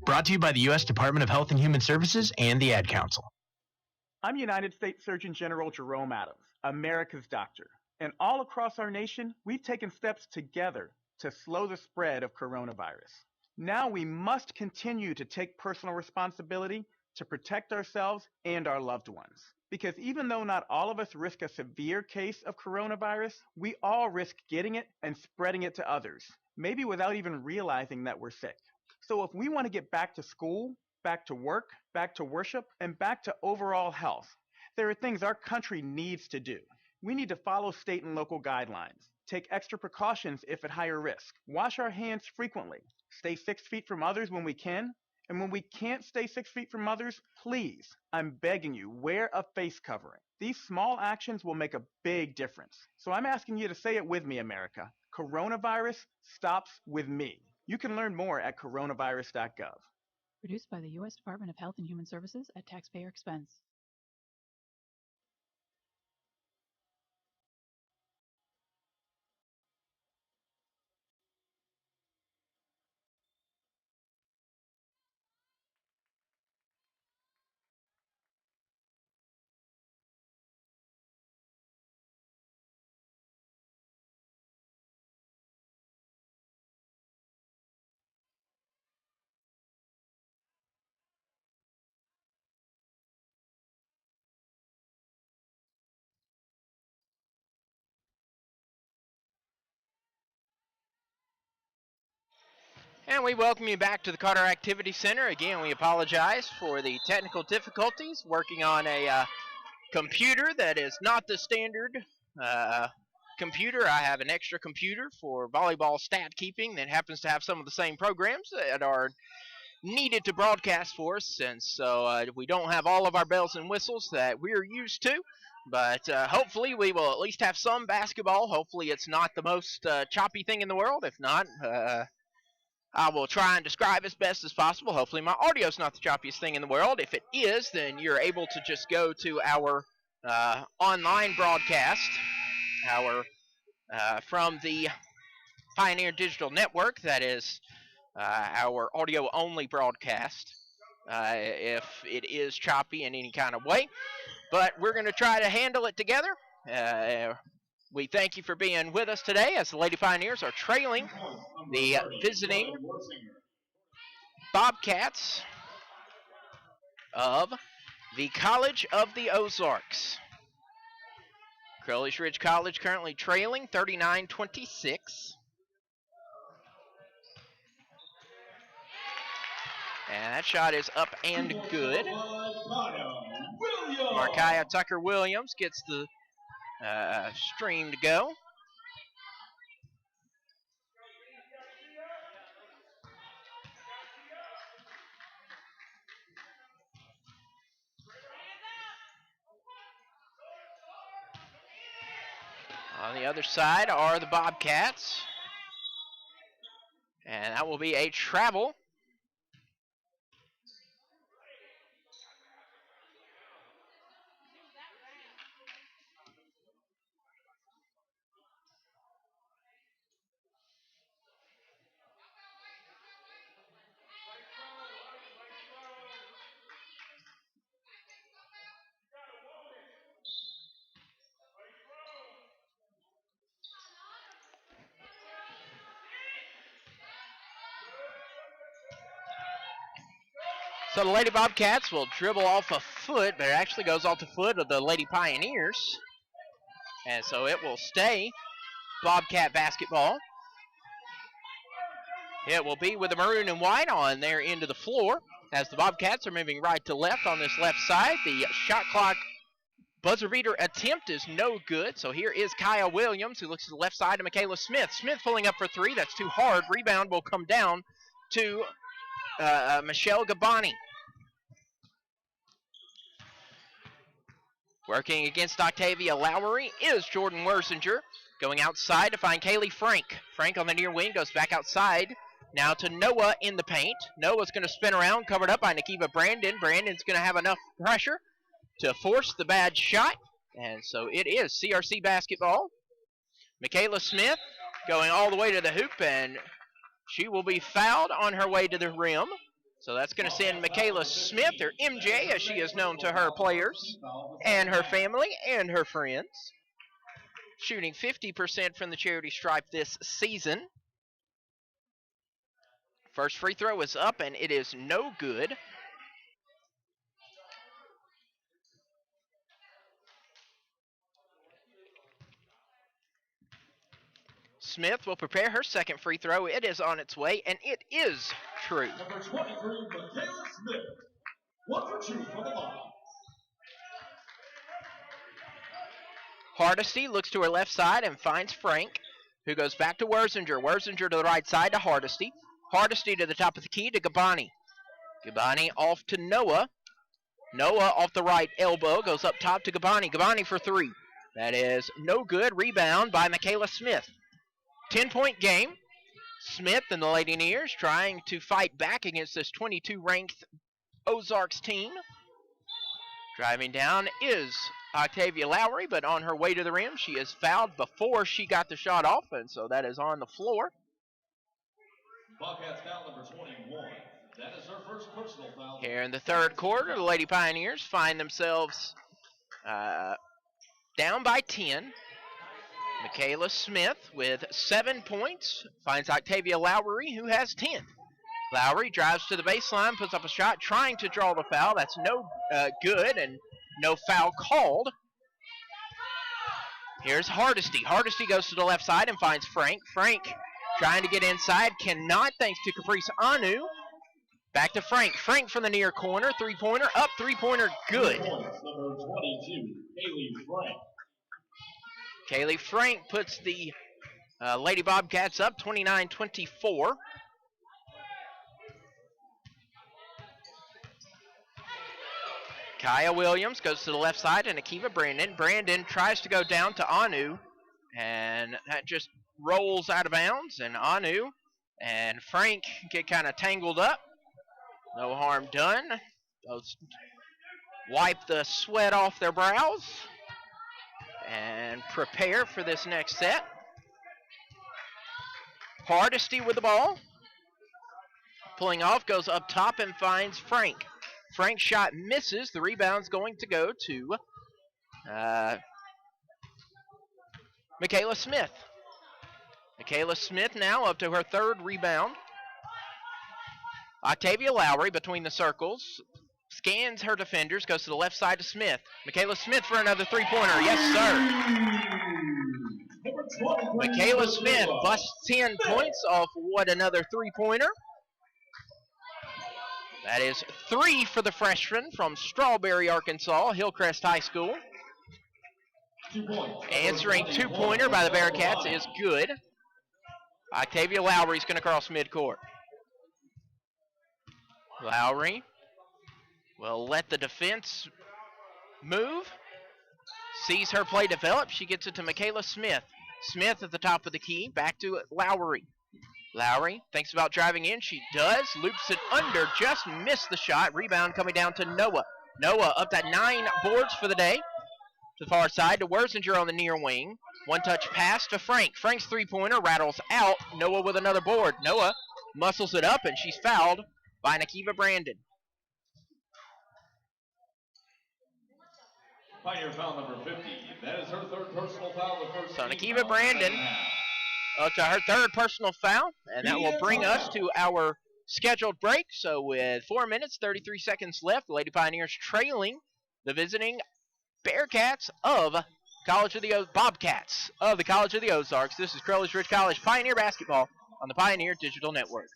Brought to you by the U.S. Department of Health and Human Services and the Ad Council. I'm United States Surgeon General Jerome Adams, America's doctor. And all across our nation, we've taken steps together to slow the spread of coronavirus. Now we must continue to take personal responsibility to protect ourselves and our loved ones. Because even though not all of us risk a severe case of coronavirus, we all risk getting it and spreading it to others, maybe without even realizing that we're sick. So if we want to get back to school, back to work, back to worship, and back to overall health, there are things our country needs to do. We need to follow state and local guidelines, take extra precautions if at higher risk, wash our hands frequently, stay 6 feet from others when we can, and when we can't stay 6 feet from others, please, I'm begging you, wear a face covering. These small actions will make a big difference. So I'm asking you to say it with me, America. Coronavirus stops with me. You can learn more at coronavirus.gov. Produced by the U.S. Department of Health and Human Services at taxpayer expense. And we welcome you back to the Carter Activity Center. Again, we apologize for the technical difficulties working on a computer that is not the standard computer. I have an extra computer for volleyball stat keeping that happens to have some of the same programs that are needed to broadcast for us, and so we don't have all of our bells and whistles that we're used to. But hopefully we will at least have some basketball. Hopefully it's not the most choppy thing in the world. If not, I will try and describe as best as possible. Hopefully my audio's not the choppiest thing in the world. If it is, then you're able to just go to our online broadcast, our from the Pioneer Digital Network. That is our audio-only broadcast, if it is choppy in any kind of way. But we're going to try to handle it together. We thank you for being with us today as the Lady Pioneers are trailing the visiting Bobcats of the College of the Ozarks. Crowley's Ridge College currently trailing 39-26. And that shot is up and good. Markiah Tucker-Williams gets the stream to go. On the other side are the Bobcats. And that will be a travel. So the Lady Bobcats will dribble off a foot, but it actually goes off the foot of the Lady Pioneers. And so it will stay Bobcat basketball. It will be with the maroon and white on their end of the floor as the Bobcats are moving right to left on this left side. The shot clock Buzzer beater attempt is no good. So here is Kaya Williams, who looks to the left side to Michaela Smith. Smith pulling up for three. That's too hard. Rebound will come down to Michelle Gabani. Working against Octavia Lowry is Jordan Wersinger. Going outside to find Kaylee Frank. Frank on the near wing goes back outside. Now to Noah in the paint. Noah's going to spin around, covered up by Nakiva Brandon. Brandon's going to have enough pressure to force the bad shot. And so it is CRC basketball. Michaela Smith going all the way to the hoop, and she will be fouled on her way to the rim. So that's going to send Michaela Smith, or MJ, as she is known to her players and her family and her friends, shooting 50% from the charity stripe this season. First free throw is up, and it is no good. Smith will prepare her second free throw. It is on its way, and it is true. Number 23, Michaela Smith. 1 for 2 from the line. Hardesty looks to her left side and finds Frank, who goes back to Wersinger. Wersinger to the right side to Hardesty. Hardesty to the top of the key to Gabani. Gabani off to Noah. Noah off the right elbow goes up top to Gabani. Gabani for three. That is no good. Rebound by Michaela Smith. 10-point game. Smith and the Ladyneers trying to fight back against this 22-ranked Ozarks team. Driving down is Octavia Lowry, but on her way to the rim, she is fouled before she got the shot off, and so that is on the floor. Bobcats foul number 21. That is her first personal foul. Here in the third quarter, the Lady Pioneers find themselves down by 10. Michaela Smith with 7 points finds Octavia Lowry, who has 10. Lowry drives to the baseline, puts up a shot, trying to draw the foul. That's no good, and no foul called. Here's Hardesty. Hardesty goes to the left side and finds Frank. Frank trying to get inside, cannot, thanks to Caprice Anu. Back to Frank. Frank from the near corner, three-pointer, up, three-pointer, good. Points, number 22, Kaylee Frank. Kaylee Frank puts the Lady Bobcats up 29-24. Kaya Williams goes to the left side and Akiva Brandon. Brandon tries to go down to Anu, and that just rolls out of bounds, and Anu and Frank get kind of tangled up. No harm done. Those wipe the sweat off their brows and prepare for this next set. Hardesty with the ball. Pulling off, goes up top and finds Frank. Frank's shot misses. The rebound's going to go to Michaela Smith. Michaela Smith now up to her third rebound. Octavia Lowry between the circles. Scans her defenders, goes to the left side to Smith. Michaela Smith for another three-pointer. Yes, sir. Michaela Smith busts 10 points off what another three-pointer. That is 3 for the freshman from Strawberry, Arkansas, Hillcrest High School. Answering two-pointer by the Bearcats is good. Octavia Lowry's going to cross midcourt. Lowry will let the defense move. Sees her play develop. She gets it to Michaela Smith. Smith at the top of the key. Back to Lowry. Lowry thinks about driving in. She does. Loops it under. Just missed the shot. Rebound coming down to Noah. Noah up to 9 boards for the day. To the far side to Wersinger on the near wing. One-touch pass to Frank. Frank's three-pointer rattles out. Noah with another board. Noah muscles it up, and she's fouled by Nakiva Brandon. Pioneer foul number 50. That is her third personal foul. The first So Nakiva Brandon up to her third personal foul, and that will bring us to our scheduled break. So with 4 minutes, 33 seconds left, the Lady Pioneers trailing the visiting Bearcats of Bobcats of the College of the Ozarks. This is Crowley's Ridge College Pioneer Basketball on the Pioneer Digital Network.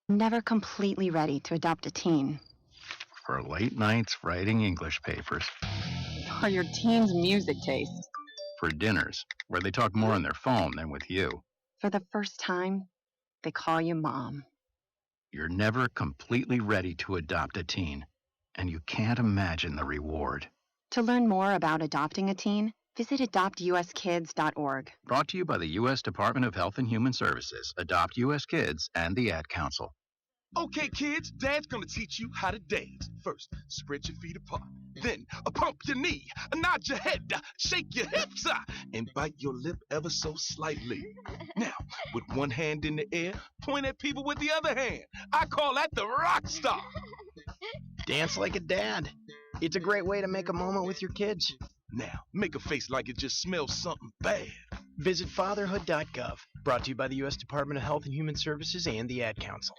Never completely ready to adopt a teen. For late nights writing English papers. For your teen's music taste. For dinners, where they talk more on their phone than with you. For the first time, they call you Mom. You're never completely ready to adopt a teen, and you can't imagine the reward. To learn more about adopting a teen, visit adoptuskids.org. Brought to you by the U.S. Department of Health and Human Services, Adopt U.S. Kids, and the Ad Council. Okay, kids, Dad's gonna teach you how to dance. First, spread your feet apart. Then, pump your knee, nod your head, shake your hips, and bite your lip ever so slightly. Now, with one hand in the air, point at people with the other hand. I call that the rock star. Dance like a dad. It's a great way to make a moment with your kids. Now, make a face like it just smells something bad. Visit fatherhood.gov. Brought to you by the U.S. Department of Health and Human Services and the Ad Council.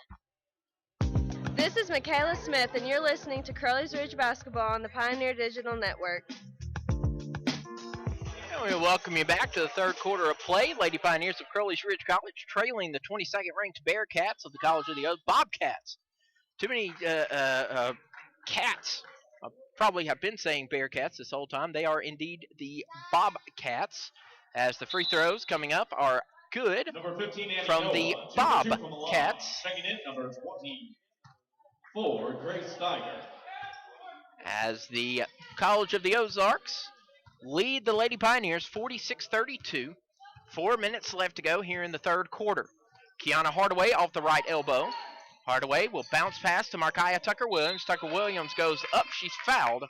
This is Michaela Smith, and you're listening to Crowley's Ridge Basketball on the Pioneer Digital Network. And we welcome you back to the third quarter of play. Lady Pioneers of Crowley's Ridge College trailing the 22nd ranked Bearcats of the College of the Oaks. Bobcats. Too many cats. I probably have been saying Bearcats this whole time. They are indeed the Bobcats, as the free throws coming up are good from the Bobcats. Checking in, number 24, Grace Steiger. As the College of the Ozarks lead the Lady Pioneers 46-32. 4 minutes left to go here in the third quarter. Kiana Hardaway off the right elbow. Hardaway will bounce pass to Markiah Tucker-Williams. Tucker-Williams goes up. She's fouled.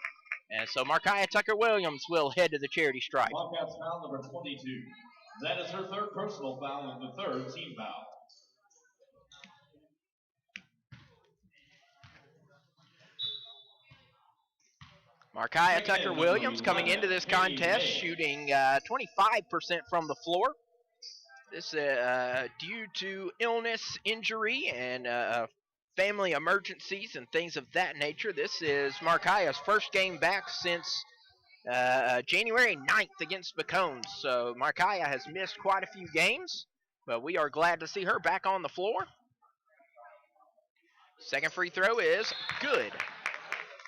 And so Markiah Tucker-Williams will head to the charity stripe. Bobcats foul number 22. That is her third personal foul and the third team foul. Markiah Tucker-Williams coming into this contest shooting 25% from the floor. This due to illness, injury, and family emergencies and things of that nature. This is Markiah's first game back since January 9th against McCombs. So Markiah has missed quite a few games, but we are glad to see her back on the floor. Second free throw is good.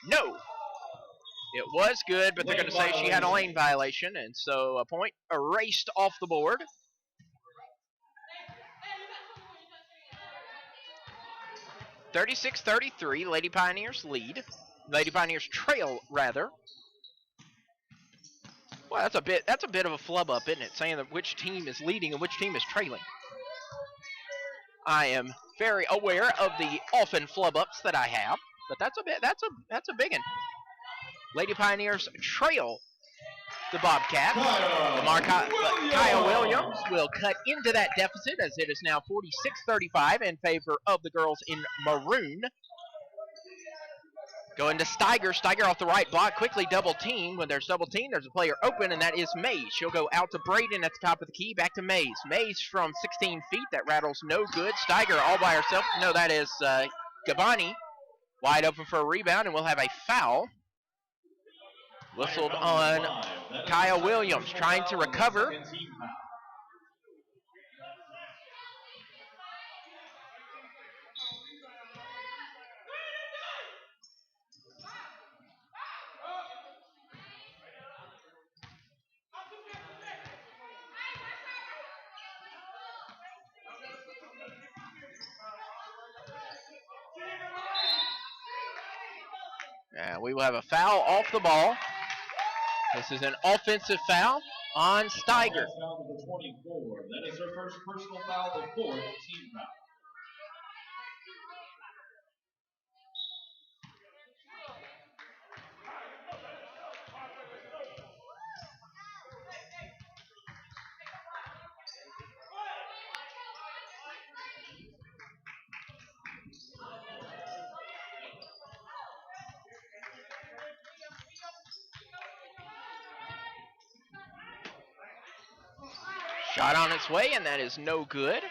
No. It was good, but they're going to say she had a lane violation, and so a point erased off the board. (36-33), Lady Pioneers lead. Lady Pioneers trail, rather. Well, that's a bit of a flub up, isn't it? Saying that which team is leading and which team is trailing. I am very aware of the often flub ups that I have, but that's a big one. Lady Pioneers trail the Bobcats. Kyle Williams will cut into that deficit as it is now 46-35 in favor of the girls in maroon. Going to Steiger. Steiger off the right block, quickly double team. When there's double team, there's a player open, and that is Mays. She'll go out to Braden at the top of the key, back to Mays. Mays from 16 feet, that rattles no good. Steiger all by herself. No, that is Gabani wide open for a rebound, and we'll have a foul. Whistled on Kyle Williams, trying to recover. And we will have a foul off the ball. This is an offensive foul on Steiger. Foul number 24. That is her first personal foul, the fourth team foul. Shot on its way, and that is no good.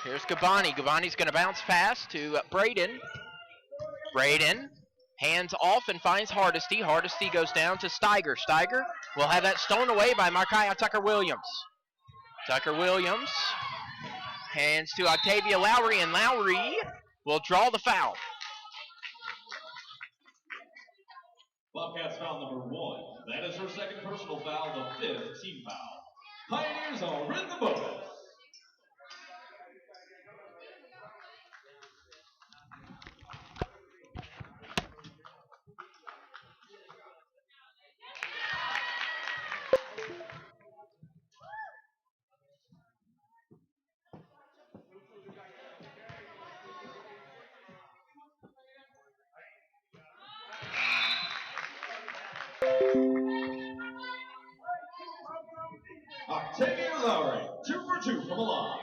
Here's Gabani. Gabani's going to bounce pass to Braden. Braden hands off and finds Hardesty. Hardesty goes down to Steiger. Steiger will have that stolen away by Markiah Tucker-Williams. Tucker Williams hands to Octavia Lowry, and Lowry will draw the foul. Bobcats foul number 1. That is her second personal foul, the 5th team foul. Pioneers are in the bonus. Octavia Lowry, 2 for 2 from the line.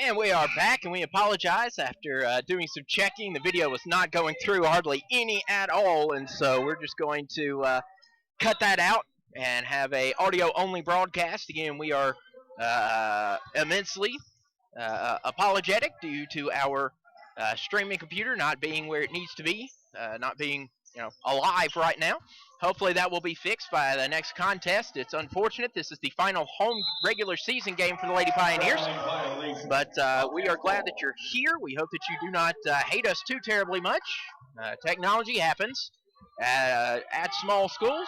And we are back, and we apologize after doing some checking. The video was not going through hardly any at all, and so we're just going to cut that out and have a audio-only broadcast. Again, we are immensely apologetic due to our streaming computer not being where it needs to be, not being alive right now. Hopefully that will be fixed by the next contest. It's unfortunate. This is the final home regular season game for the Lady Pioneers. But we are glad that you're here. We hope that you do not hate us too terribly much. Technology happens at small schools.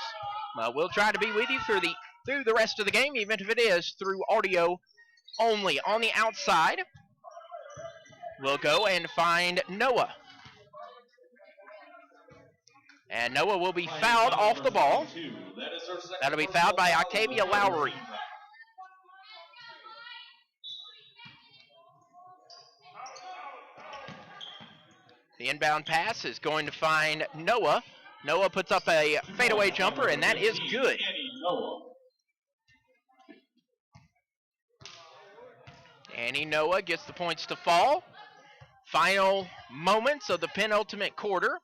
We'll try to be with you through the rest of the game, even if it is through audio only. On the outside, we'll go and find Noah. And Noah will be fouled off the ball. That'll be fouled by Octavia Lowry. The inbound pass is going to find Noah. Noah puts up a fadeaway jumper, and that is good. Annie Noah gets the points to fall. Final moments of the penultimate quarter.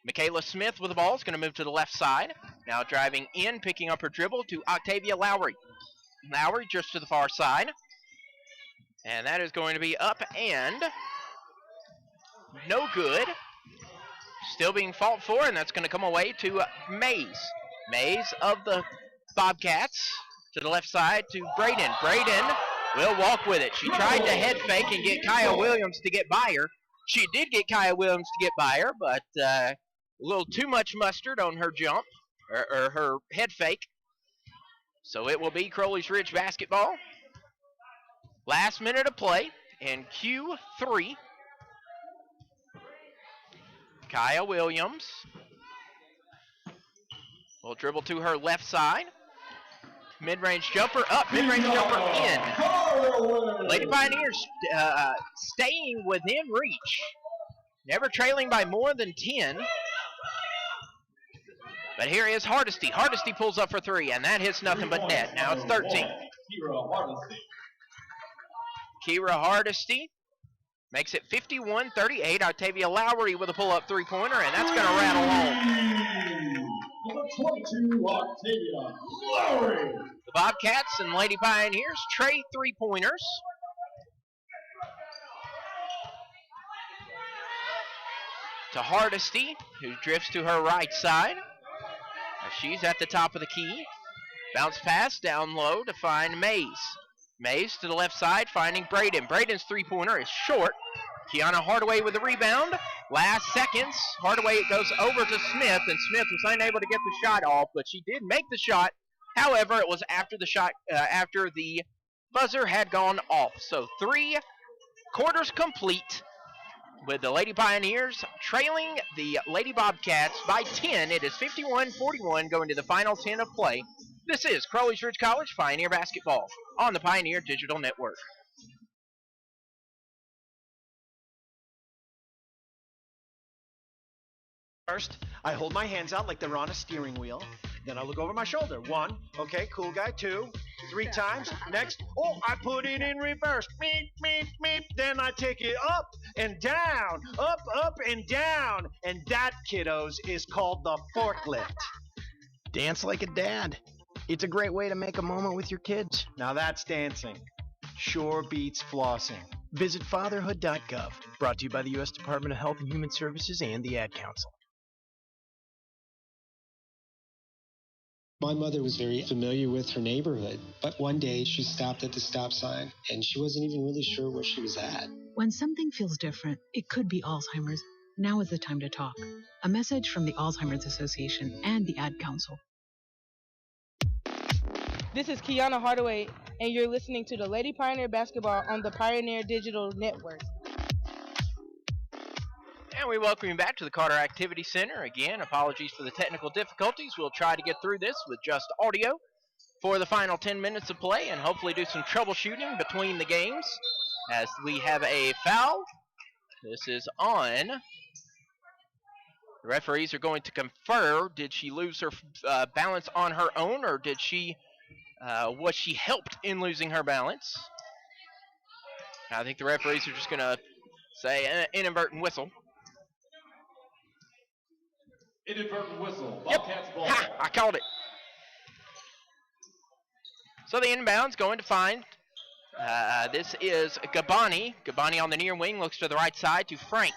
Michaela Smith with the ball is going to move to the left side. Now driving in, picking up her dribble to Octavia Lowry. Lowry just to the far side. And that is going to be up and no good. Still being fought for, and that's going to come away to Mays. Mays of the Bobcats to the left side to Braden. Braden will walk with it. She tried to head fake and get Kaya Williams to get by her. She did get Kaya Williams to get by her, but a little too much mustard on her jump, or her head fake. So it will be Crowley's Ridge basketball. Last minute of play in Q3. Kaya Williams will dribble to her left side. Mid-range jumper up, mid-range jumper in. Lady Pioneers staying within reach. Never trailing by more than 10. But here is Hardesty. Hardesty pulls up for 3, and that hits nothing but net. Now it's 13. Kira Hardesty makes it 51-38. Octavia Lowry with a pull-up three-pointer, and that's going to rattle home. Number 22, Octavia Lowry. The Bobcats and Lady Pioneers trade three-pointers. To Hardesty, who drifts to her right side. She's at the top of the key. Bounce pass down low to find Mays. Mays to the left side, finding Braden. Braden's three-pointer is short. Kiana Hardaway with the rebound. Last seconds, Hardaway goes over to Smith, and Smith was unable to get the shot off, but she did make the shot. However, it was after the shot, after the buzzer had gone off. So 3 quarters complete, with the Lady Pioneers trailing the Lady Bobcats by 10. It is 51-41 going to the final 10 of play. This is Crowley's Ridge College Pioneer Basketball on the Pioneer Digital Network. First, I hold my hands out like they're on a steering wheel. Then I look over my shoulder. 1, okay, cool guy. 2, 3 times. Next, oh, I put it in reverse. Meep, meep, meep. Then I take it up and down, up and down. And that, kiddos, is called the forklift. Dance like a dad. It's a great way to make a moment with your kids. Now that's dancing. Sure beats flossing. Visit fatherhood.gov. Brought to you by the U.S. Department of Health and Human Services and the Ad Council. My mother was very familiar with her neighborhood, but one day she stopped at the stop sign and she wasn't even really sure where she was at. When something feels different, it could be Alzheimer's. Now is the time to talk. A message from the Alzheimer's Association and the Ad Council. This is Kiana Hardaway, and you're listening to the Lady Pioneer Basketball on the Pioneer Digital Network. And we welcome you back to the Carter Activity Center. Again, apologies for the technical difficulties. We'll try to get through this with just audio for the final 10 minutes of play and hopefully do some troubleshooting between the games as we have a foul. This is on. The referees are going to confer. Did she lose her balance on her own, or did she was she helped in losing her balance? I think the referees are just going to say an inadvertent whistle. Inadvertent whistle. Bobcats ball. Ha! I called it. So the inbound's going to find. This is Gabani. Gabani on the near wing looks to the right side to Frank.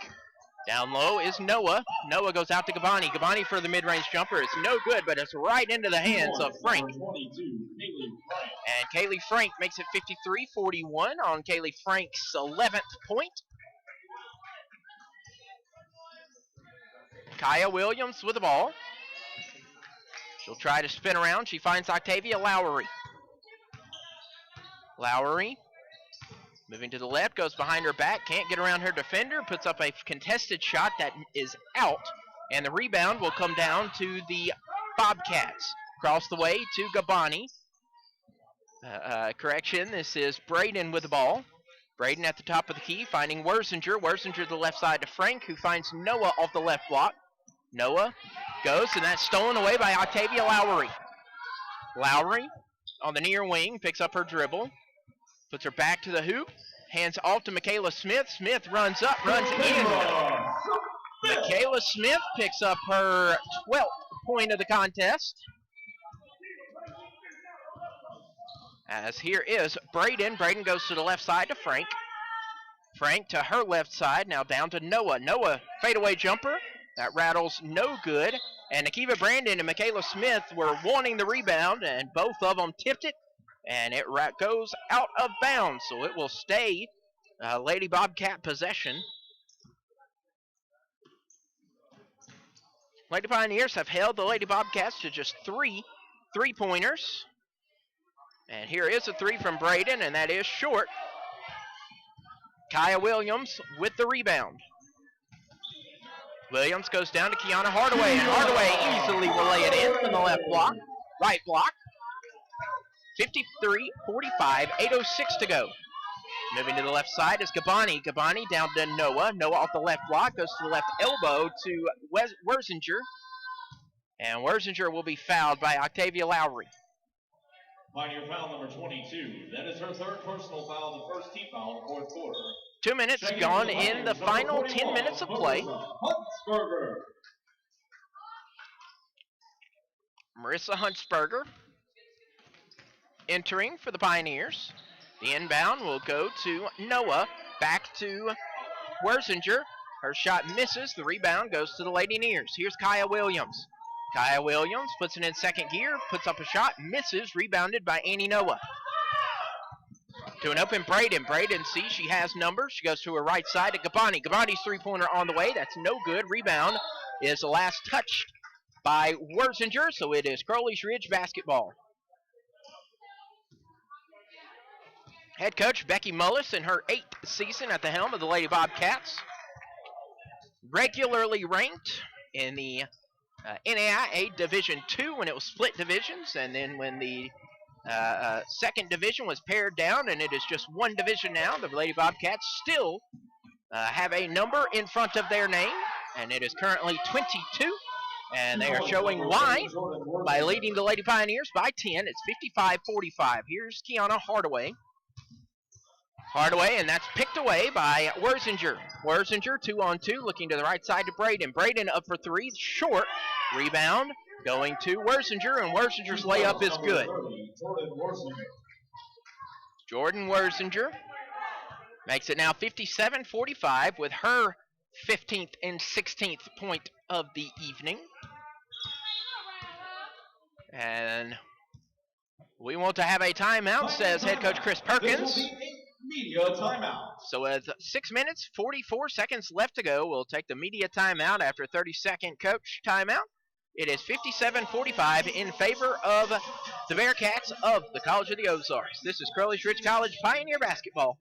Down low is Noah. Noah goes out to Gabani. Gabani for the mid-range jumper is no good, but it's right into the hands of Frank. And Kaylee Frank makes it 53-41 on Kaylee Frank's 11th point. Kaya Williams with the ball. She'll try to spin around. She finds Octavia Lowry. Lowry moving to the left, goes behind her back, can't get around her defender, puts up a contested shot that is out, and the rebound will come down to the Bobcats. Across the way to Gabani. Correction, this is Braden with the ball. Braden at the top of the key, finding Wersinger. Wersinger to the left side to Frank, who finds Noah off the left block. Noah goes, and that's stolen away by Octavia Lowry. Lowry on the near wing, picks up her dribble, puts her back to the hoop, hands off to Michaela Smith. Smith runs up, runs in. Michaela Smith picks up her 12th point of the contest. As here is Braden. Braden goes to the left side to Frank. Frank to her left side, now down to Noah. Noah, fadeaway jumper. That rattles no good. And Akiva Brandon and Michaela Smith were wanting the rebound, and both of them tipped it, and it goes out of bounds. So it will stay Lady Bobcat possession. Lady Pioneers have held the Lady Bobcats to just three three-pointers. And here is a three from Braden, and that is short. Kaya Williams with the rebound. Williams goes down to Kiana Hardaway, and Hardaway easily will lay it in from the left block, right block. 53-45, 8:06 to go. Moving to the left side is Gabani. Gabani down to Noah. Noah off the left block, goes to the left elbow to Wersinger. And Wersinger will be fouled by Octavia Lowry. Pioneer foul number 22. That is her third personal foul, the first team foul in the fourth quarter. 2 minutes gone in the final 10 minutes of play. Marissa Huntsberger entering for the Pioneers. The inbound will go to Noah, back to Wersinger. Her shot misses. The rebound goes to the Lady Neers. Here's Kaya Williams. Kaya Williams puts it in second gear, puts up a shot, misses, rebounded by Annie Noah. To an open Braden. Braden sees she has numbers. She goes to her right side to Gabani. Gabani's three-pointer on the way. That's no good. Rebound is the last touch by Wersinger, so it is Crowley's Ridge basketball. Head coach Becky Mullis in her 8th season at the helm of the Lady Bobcats. Regularly ranked in the NAIA Division II when it was split divisions, and then when the second division was pared down and it is just one division now, the Lady Bobcats still have a number in front of their name, and it is currently 22, and they are showing why by leading the Lady Pioneers by 10. It's 55-45. Here's Kiana Hardaway. Hardaway, and that's picked away by Wersinger. Wersinger, 2-on-2, looking to the right side to Braden. Braden up for three, short. Rebound going to Worsinger, and Worsinger's layup is good. Jordan Worsinger makes it now 57-45 with her 15th and 16th point of the evening. And we want to have a timeout, says head coach Chris Perkins. Media timeout. So with 6 minutes, 44 seconds left to go, we'll take the media timeout after a 30-second coach timeout. It is 57-45 in favor of the Bearcats of the College of the Ozarks. This is Crowley's Ridge College Pioneer Basketball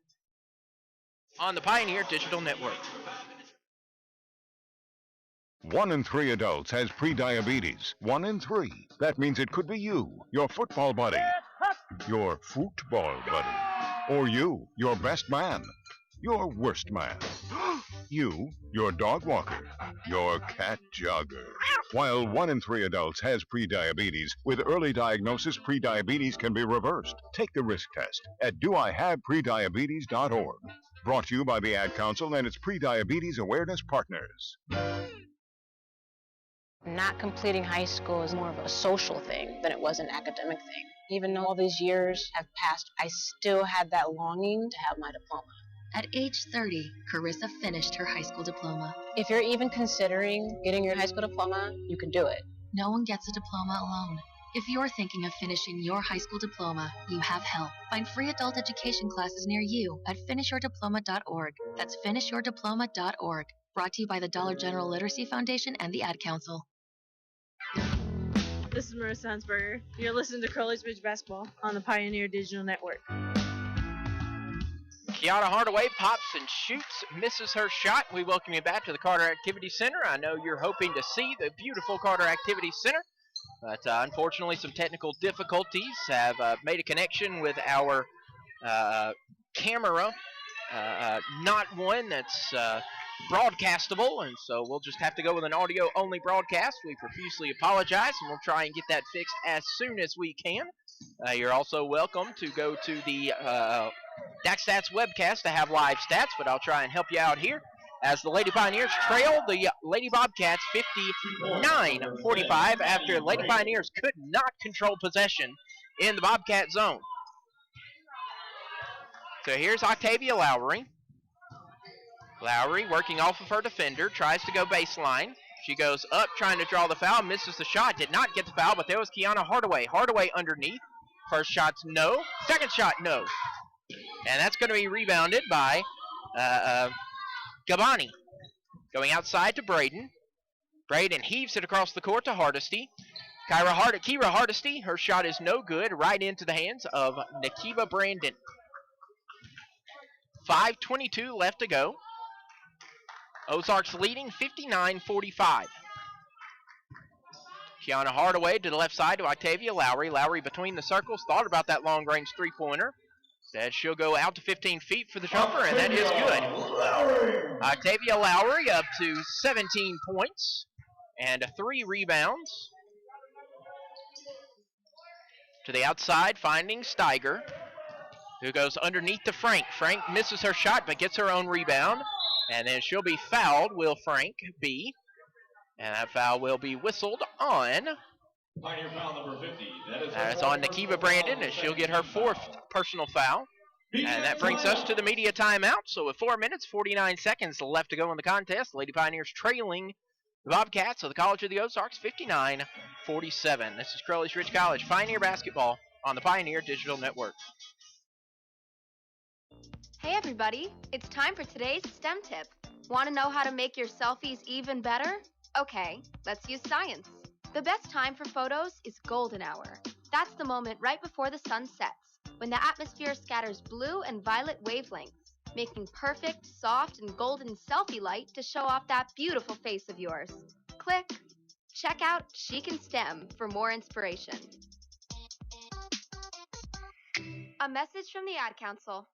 on the Pioneer Digital Network. 1 in 3 adults has prediabetes. 1 in 3. That means it could be you, your football buddy, your football buddy, or you, your best man, your worst man, you, your dog walker, your cat jogger. While 1 in 3 adults has prediabetes, with early diagnosis, prediabetes can be reversed. Take the risk test at doihaveprediabetes.org. Brought to you by the Ad Council and its prediabetes awareness partners. Not completing high school is more of a social thing than it was an academic thing. Even though all these years have passed, I still had that longing to have my diploma. At age 30, Carissa finished her high school diploma. If you're even considering getting your high school diploma, you can do it. No one gets a diploma alone. If you're thinking of finishing your high school diploma, you have help. Find free adult education classes near you at finishyourdiploma.org. That's finishyourdiploma.org. Brought to you by the Dollar General Literacy Foundation and the Ad Council. This is Marissa Hansberger. You're listening to Crowley's Ridge Basketball on the Pioneer Digital Network. Kiana Hardaway pops and shoots, misses her shot. We welcome you back to the Carter Activity Center. I know you're hoping to see the beautiful Carter Activity Center, but unfortunately some technical difficulties have made a connection with our camera, not one that's broadcastable, and so we'll just have to go with an audio-only broadcast. We profusely apologize, and we'll try and get that fixed as soon as we can. You're also welcome to go to the DAC webcast to have live stats, but I'll try and help you out here as the Lady Pioneers trail the Lady Bobcats 59-45 after Lady Pioneers could not control possession in the Bobcat zone. So here's Octavia Lowry. Lowry working off of her defender, tries to go baseline. She goes up trying to draw the foul, misses the shot, did not get the foul, but there was Kiana Hardaway. Hardaway underneath. First shot's no. Second shot, no. And that's going to be rebounded by Gabani. Going outside to Braden. Braden heaves it across the court to Hardesty. Kira Hardesty, her shot is no good, right into the hands of Nakiba Brandon. 5:22 left to go. Ozarks leading 59-45. Kiana Hardaway to the left side to Octavia Lowry. Lowry between the circles, thought about that long-range three-pointer. Said she'll go out to 15 feet for the jumper, and that is good. Octavia Lowry up to 17 points and 3 rebounds. To the outside, finding Steiger, who goes underneath to Frank. Frank misses her shot, but gets her own rebound. And then she'll be fouled, will Frank be. And that foul will be whistled on. Pioneer foul number 50. That's on Nakiba Brandon, and she'll get her 4th personal foul. And that brings us to the media timeout. So with 4 minutes, 49 seconds left to go in the contest, Lady Pioneers trailing the Bobcats of the College of the Ozarks 59-47. This is Crowley's Ridge College Pioneer Basketball on the Pioneer Digital Network. Hey everybody, it's time for today's STEM tip. Want to know how to make your selfies even better? Okay, let's use science. The best time for photos is golden hour. That's the moment right before the sun sets, when the atmosphere scatters blue and violet wavelengths, making perfect, soft, and golden selfie light to show off that beautiful face of yours. Click. Check out Chic and STEM for more inspiration. A message from the Ad Council.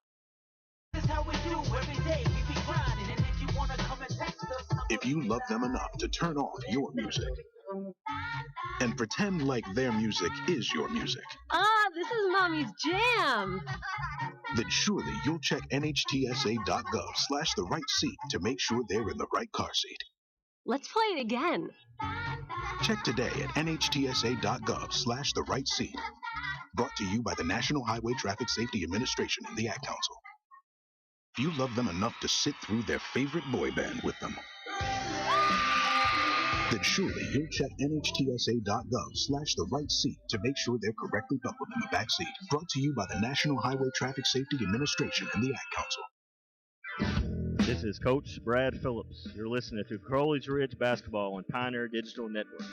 If you love them enough to turn off your music and pretend like their music is your music, This is Mommy's jam. then surely you'll check nhtsa.gov/the right seat to make sure they're in the right car seat. Let's play it again. Check today at nhtsa.gov/the right seat. Brought to you by the National Highway Traffic Safety Administration and the Ad Council. If you love them enough to sit through their favorite boy band with them, then surely you'll check nhtsa.gov/the right seat to make sure they're correctly buckled in the back seat. Brought to you by the National Highway Traffic Safety Administration and the Ad Council. This is Coach Brad Phillips. You're listening to Crowley's Ridge Basketball on Pioneer Digital Network.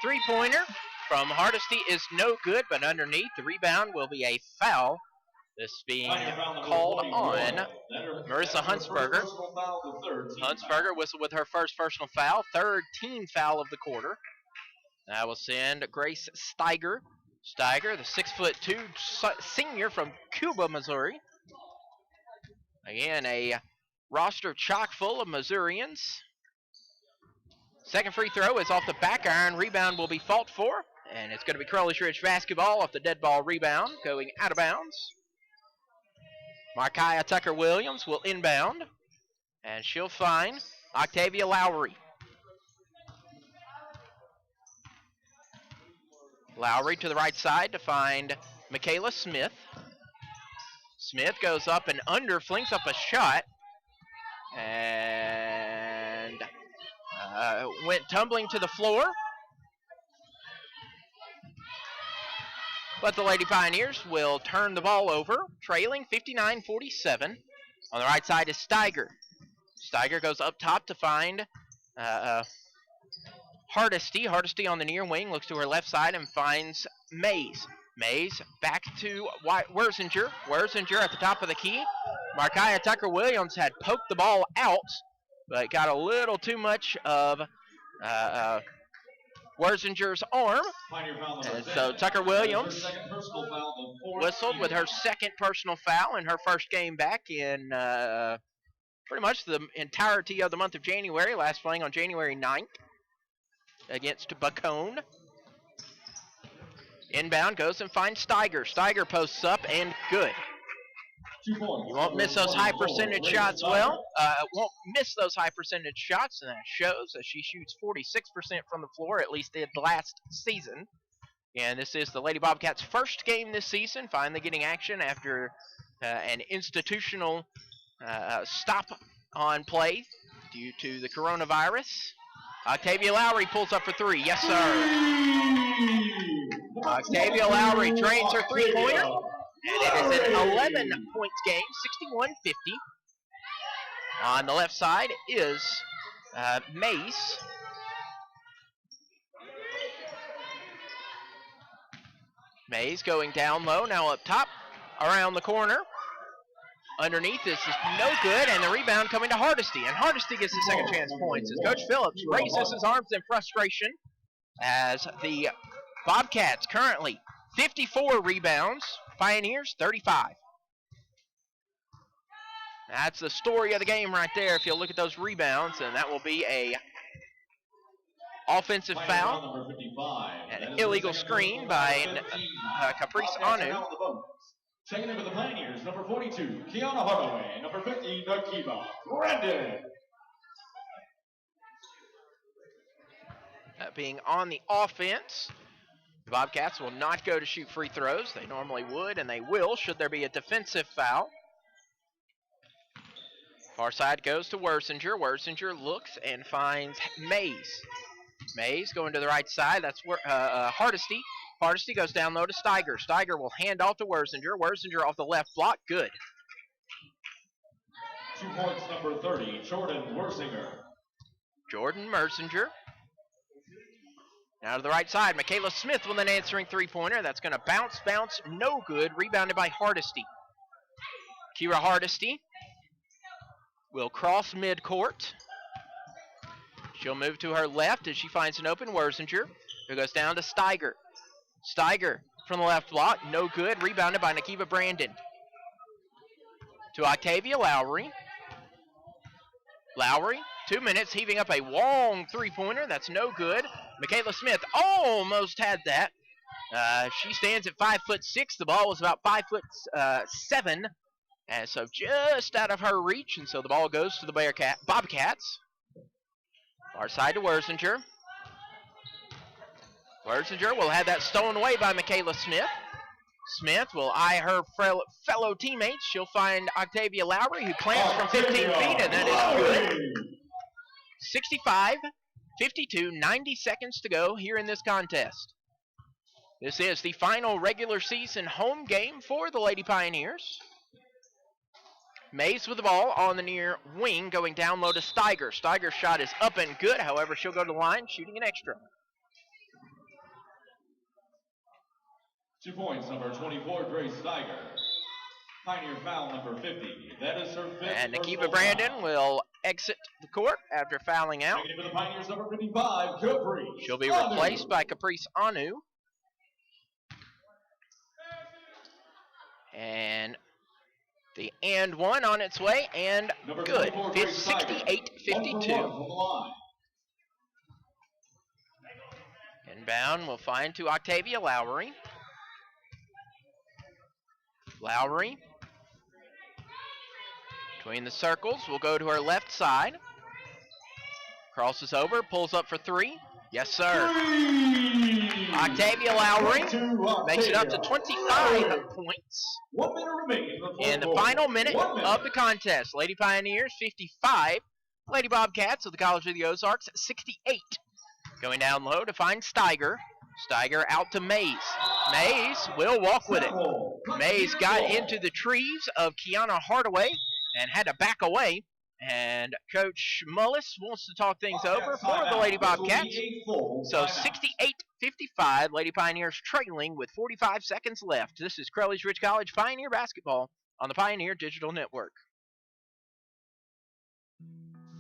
Three-pointer from Hardesty is no good, but underneath the rebound will be a foul. This being called on Marissa Huntsberger. Huntsberger whistled with her first personal foul, third team foul of the quarter. That will send Grace Steiger. Steiger, the 6'2" senior from Cuba, Missouri. Again, a roster chock full of Missourians. Second free throw is off the back iron. Rebound will be fought for, and it's going to be Crowley's Ridge basketball off the dead ball rebound, going out of bounds. Markiah Tucker-Williams will inbound, and she'll find Octavia Lowry. Lowry to the right side to find Michaela Smith. Smith goes up and under, flings up a shot, and went tumbling to the floor. But the Lady Pioneers will turn the ball over, trailing 59-47. On the right side is Steiger. Steiger goes up top to find Hardesty. Hardesty on the near wing, looks to her left side and finds Mays. Mays back to Wersinger. Wersinger at the top of the key. Markiah Tucker-Williams had poked the ball out, but got a little too much of Wersinger's arm. And so Tucker-Williams whistled with her second personal foul in her first game back in pretty much the entirety of the month of January, last playing on January 9th against Bacone. Inbound goes and finds Steiger. Steiger posts up and good. You won't miss those high percentage shots. Won't miss those high percentage shots, and that shows that she shoots 46% from the floor, at least did last season. And this is the Lady Bobcats' first game this season, finally getting action after an institutional stop on play due to the coronavirus. Octavia Lowry pulls up for three. Yes, sir. Octavia Lowry drains her three-pointer, and it is an 11-point game, 61-50. On the left side is Mace. Mays going down low, now up top, around the corner. Underneath, this is no good, and the rebound coming to Hardesty. And Hardesty gets the second chance points as Coach Phillips raises his arms in frustration as the Bobcats currently 54 rebounds, Pioneers 35. That's the story of the game right there if you look at those rebounds, and that will be a offensive foul, an illegal screen by Caprice Anu. Checking in for the Pioneers, number 42, Kiana Hardaway, number 50, Nakiba Brandon. Being on the offense, the Bobcats will not go to shoot free throws. They normally would, and they will, should there be a defensive foul. Far side goes to Wersinger. Wersinger looks and finds Mays. Mays going to the right side. That's where Hardesty. Hardesty goes down low to Steiger. Steiger will hand off to Wersinger. Wersinger off the left block. Good. 2 points, number 30, Jordan Wersinger. Jordan Mersinger. Now to the right side. Michaela Smith with an answering three-pointer. That's going to bounce. No good. Rebounded by Hardesty. Kira Hardesty will cross midcourt. She'll move to her left as she finds an open Wersinger, who goes down to Steiger. Steiger from the left block, no good. Rebounded by Nakiba Brandon. To Octavia Lowry. Lowry, 2 minutes, heaving up a long three-pointer. That's no good. Michaela Smith almost had that. She stands at 5'6". The ball was about 5'7", And so just out of her reach, and so the ball goes to the Bobcats. Far side to Wersinger. Wersinger will have that stolen away by Michaela Smith. Smith will eye her fellow teammates. She'll find Octavia Lowry, who plants from 15 feet, and that is good. 65-52, 90 seconds to go here in this contest. This is the final regular season home game for the Lady Pioneers. Mays with the ball on the near wing, going down low to Steiger. Steiger's shot is up and good, however, she'll go to the line, shooting an extra. 2 points, number 24, Grace Steiger. Pioneer foul number 50. That is her fifth. And Nakiba Brandon will exit the court after fouling out. For the Pioneers, number 55, Caprice. She'll be replaced by Caprice Anu. And the and one on its way, and good. 68-52. Inbound will find to Octavia Lowry. Lowry, between the circles, will go to her left side. Crosses over, pulls up for three. Yes, sir. Octavia Lowry makes it up to 25 points. 1 minute remaining. In the final minute of the contest, Lady Pioneers 55, Lady Bobcats of the College of the Ozarks 68. Going down low to find Steiger. Steiger out to Mays. Mays will walk with it. Mays got into the trees of Kiana Hardaway and had to back away. And Coach Mullis wants to talk things over for the Lady Bobcats. So 68-55, Lady Pioneers trailing with 45 seconds left. This is Crowley's Ridge College Pioneer basketball on the Pioneer Digital Network.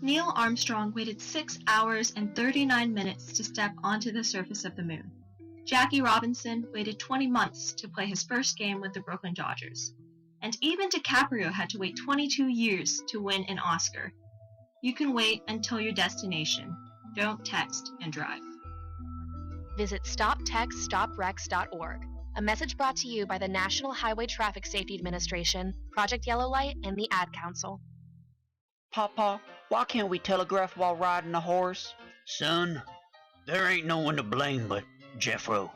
Neil Armstrong waited 6 hours and 39 minutes to step onto the surface of the moon. Jackie Robinson waited 20 months to play his first game with the Brooklyn Dodgers. And even DiCaprio had to wait 22 years to win an Oscar. You can wait until your destination. Don't text and drive. Visit StopTextStopWrecks.org. A message brought to you by the National Highway Traffic Safety Administration, Project Yellow Light, and the Ad Council. Papa, why can't we telegraph while riding a horse? Son, there ain't no one to blame but Jeffro.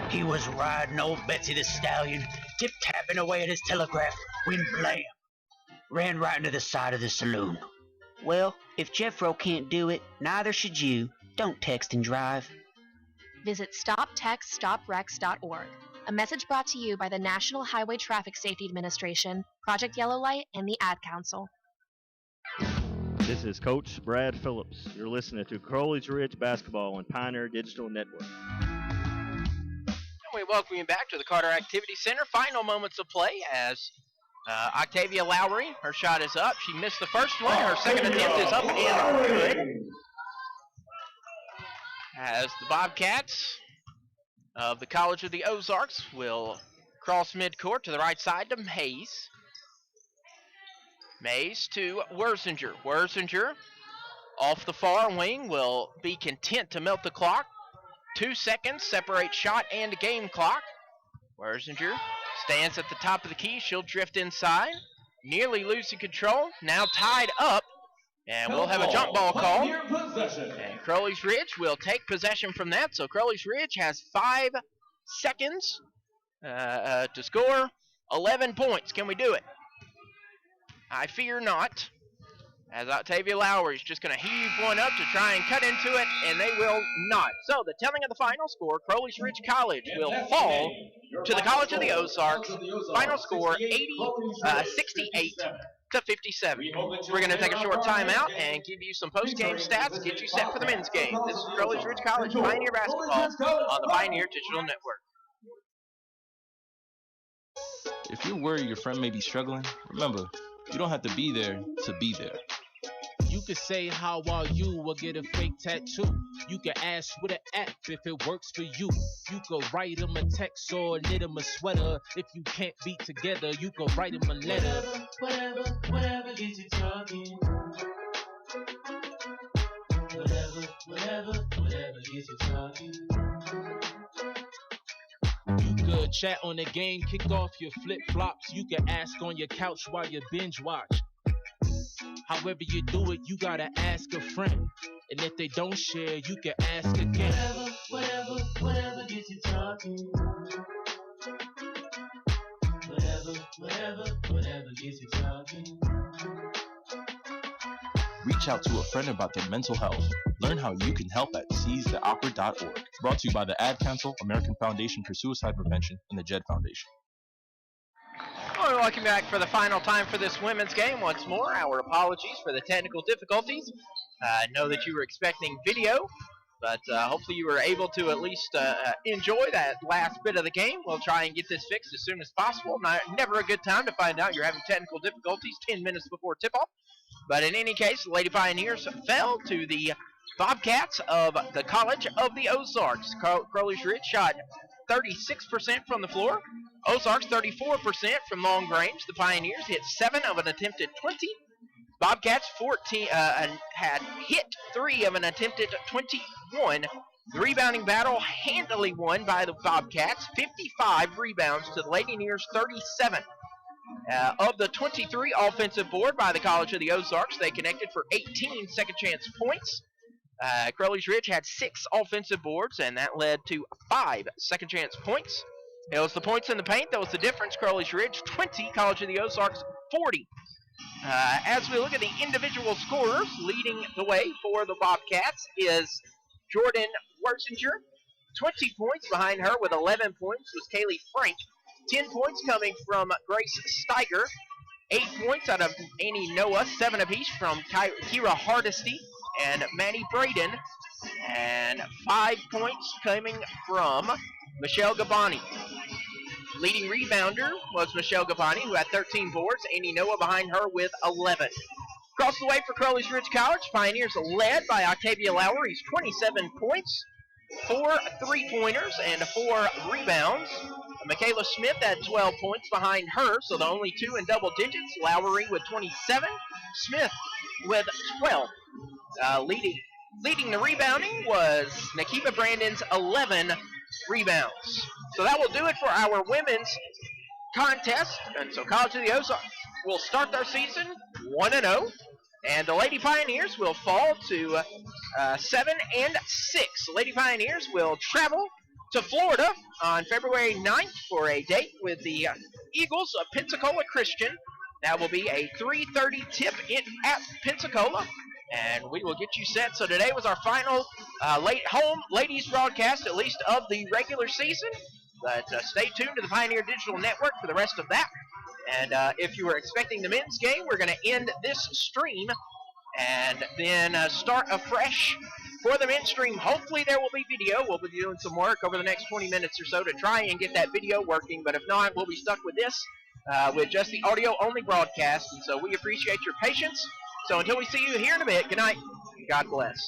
He was riding old Betsy the Stallion, tip-tapping away at his telegraph, when blam! Ran right into the side of the saloon. Well, if Jeffro can't do it, neither should you. Don't text and drive. Visit StopTextStopWrecks.org. A message brought to you by the National Highway Traffic Safety Administration, Project Yellow Light, and the Ad Council. This is Coach Brad Phillips. You're listening to Crowley's Ridge Basketball on Pioneer Digital Network. We welcome you back to the Carter Activity Center. Final moments of play as Octavia Lowry, her shot is up. She missed the first one. Her second attempt is up and good. As the Bobcats of the College of the Ozarks will cross midcourt to the right side to Mays. Mays to Wersinger. Wersinger off the far wing will be content to melt the clock. 2 seconds separate shot and game clock. Wersinger stands at the top of the key. She'll drift inside. Nearly losing control. Now tied up. And we'll have a jump ball call. And Crowley's Ridge will take possession from that. So Crowley's Ridge has 5 seconds to score 11 points. Can we do it? I fear not. As Octavia Lowry is just going to heave one up to try and cut into it, and they will not. So the telling of the final score, Crowley's Ridge College will fall to the College of the Ozarks. Final score 68-57. We're going to take a short timeout and give you some post-game stats, get you set for the men's game. This is Crowley's Ridge College Pioneer Basketball on the Pioneer Digital Network. If you're worried your friend may be struggling, remember, you don't have to be there to be there. You can say how are you or get a fake tattoo. You can ask with an app if it works for you. You can write them a text or knit them a sweater. If you can't be together, you can write them a letter. Whatever gets you talking. Whatever gets you talking. You could chat on the game, kick off your flip-flops. You can ask on your couch while you binge watch. However you do it, you gotta ask a friend. And if they don't share, you can ask again. Whatever gets you talking. Whatever gets you talking. Reach out to a friend about their mental health. Learn how you can help at seizetheawkward.org. Brought to you by the Ad Council, American Foundation for Suicide Prevention, and the JED Foundation. Well, welcome back for the final time for this women's game. Once more, our apologies for the technical difficulties. I know that you were expecting video, but hopefully you were able to at least enjoy that last bit of the game. We'll try and get this fixed as soon as possible. Never a good time to find out you're having technical difficulties 10 minutes before tip-off. But in any case, the Lady Pioneers fell to the Bobcats of the College of the Ozarks. Crowley's Ridge shot 36% from the floor. Ozarks 34% from long range. The Pioneers hit 7 of an attempted 20. Bobcats 14 had hit 3 of an attempted 21. The rebounding battle handily won by the Bobcats, 55 rebounds to the Lady Neers 37. Of the 23 offensive board by the College of the Ozarks, they connected for 18 second chance points. Crowley's Ridge had 6 offensive boards, and that led to 5 second chance points. It was the points in the paint that was the difference. Crowley's Ridge 20, College of the Ozarks 40. As we look at the individual scorers, leading the way for the Bobcats is Jordan Wersinger. 20 points behind her with 11 points was Kaylee Frank. 10 points coming from Grace Steiger. 8 points out of Annie Noah. 7 apiece from Kira Hardesty and Maddie Braden. And 5 points coming from Michelle Gabani. Leading rebounder was Michelle Gabani, who had 13 boards. Annie Noah behind her with 11. Across the way for Crowley's Ridge College, Pioneers led by Octavia Lowry's 27 points, 4 3-pointers, and 4 rebounds. Michaela Smith had 12 points behind her, so the only 2 in double digits. Lowry with 27, Smith with 12. Leading the rebounding was Nakiba Brandon's 11 rebounds. So that will do it for our women's contest. And so College of the Ozarks will start their season 1-0. And the Lady Pioneers will fall to 7-6. Lady Pioneers will travel to Florida on February 9th for a date with the Eagles of Pensacola Christian. That will be a 3:30 tip at Pensacola. And we will get you set. So today was our final home ladies broadcast, at least of the regular season. But stay tuned to the Pioneer Digital Network for the rest of that. And if you were expecting the men's game, we're going to end this stream and then start afresh for the men's stream. Hopefully there will be video. We'll be doing some work over the next 20 minutes or so to try and get that video working. But if not, we'll be stuck with this, with just the audio-only broadcast. And so we appreciate your patience. So until we see you here in a bit, good night. God bless.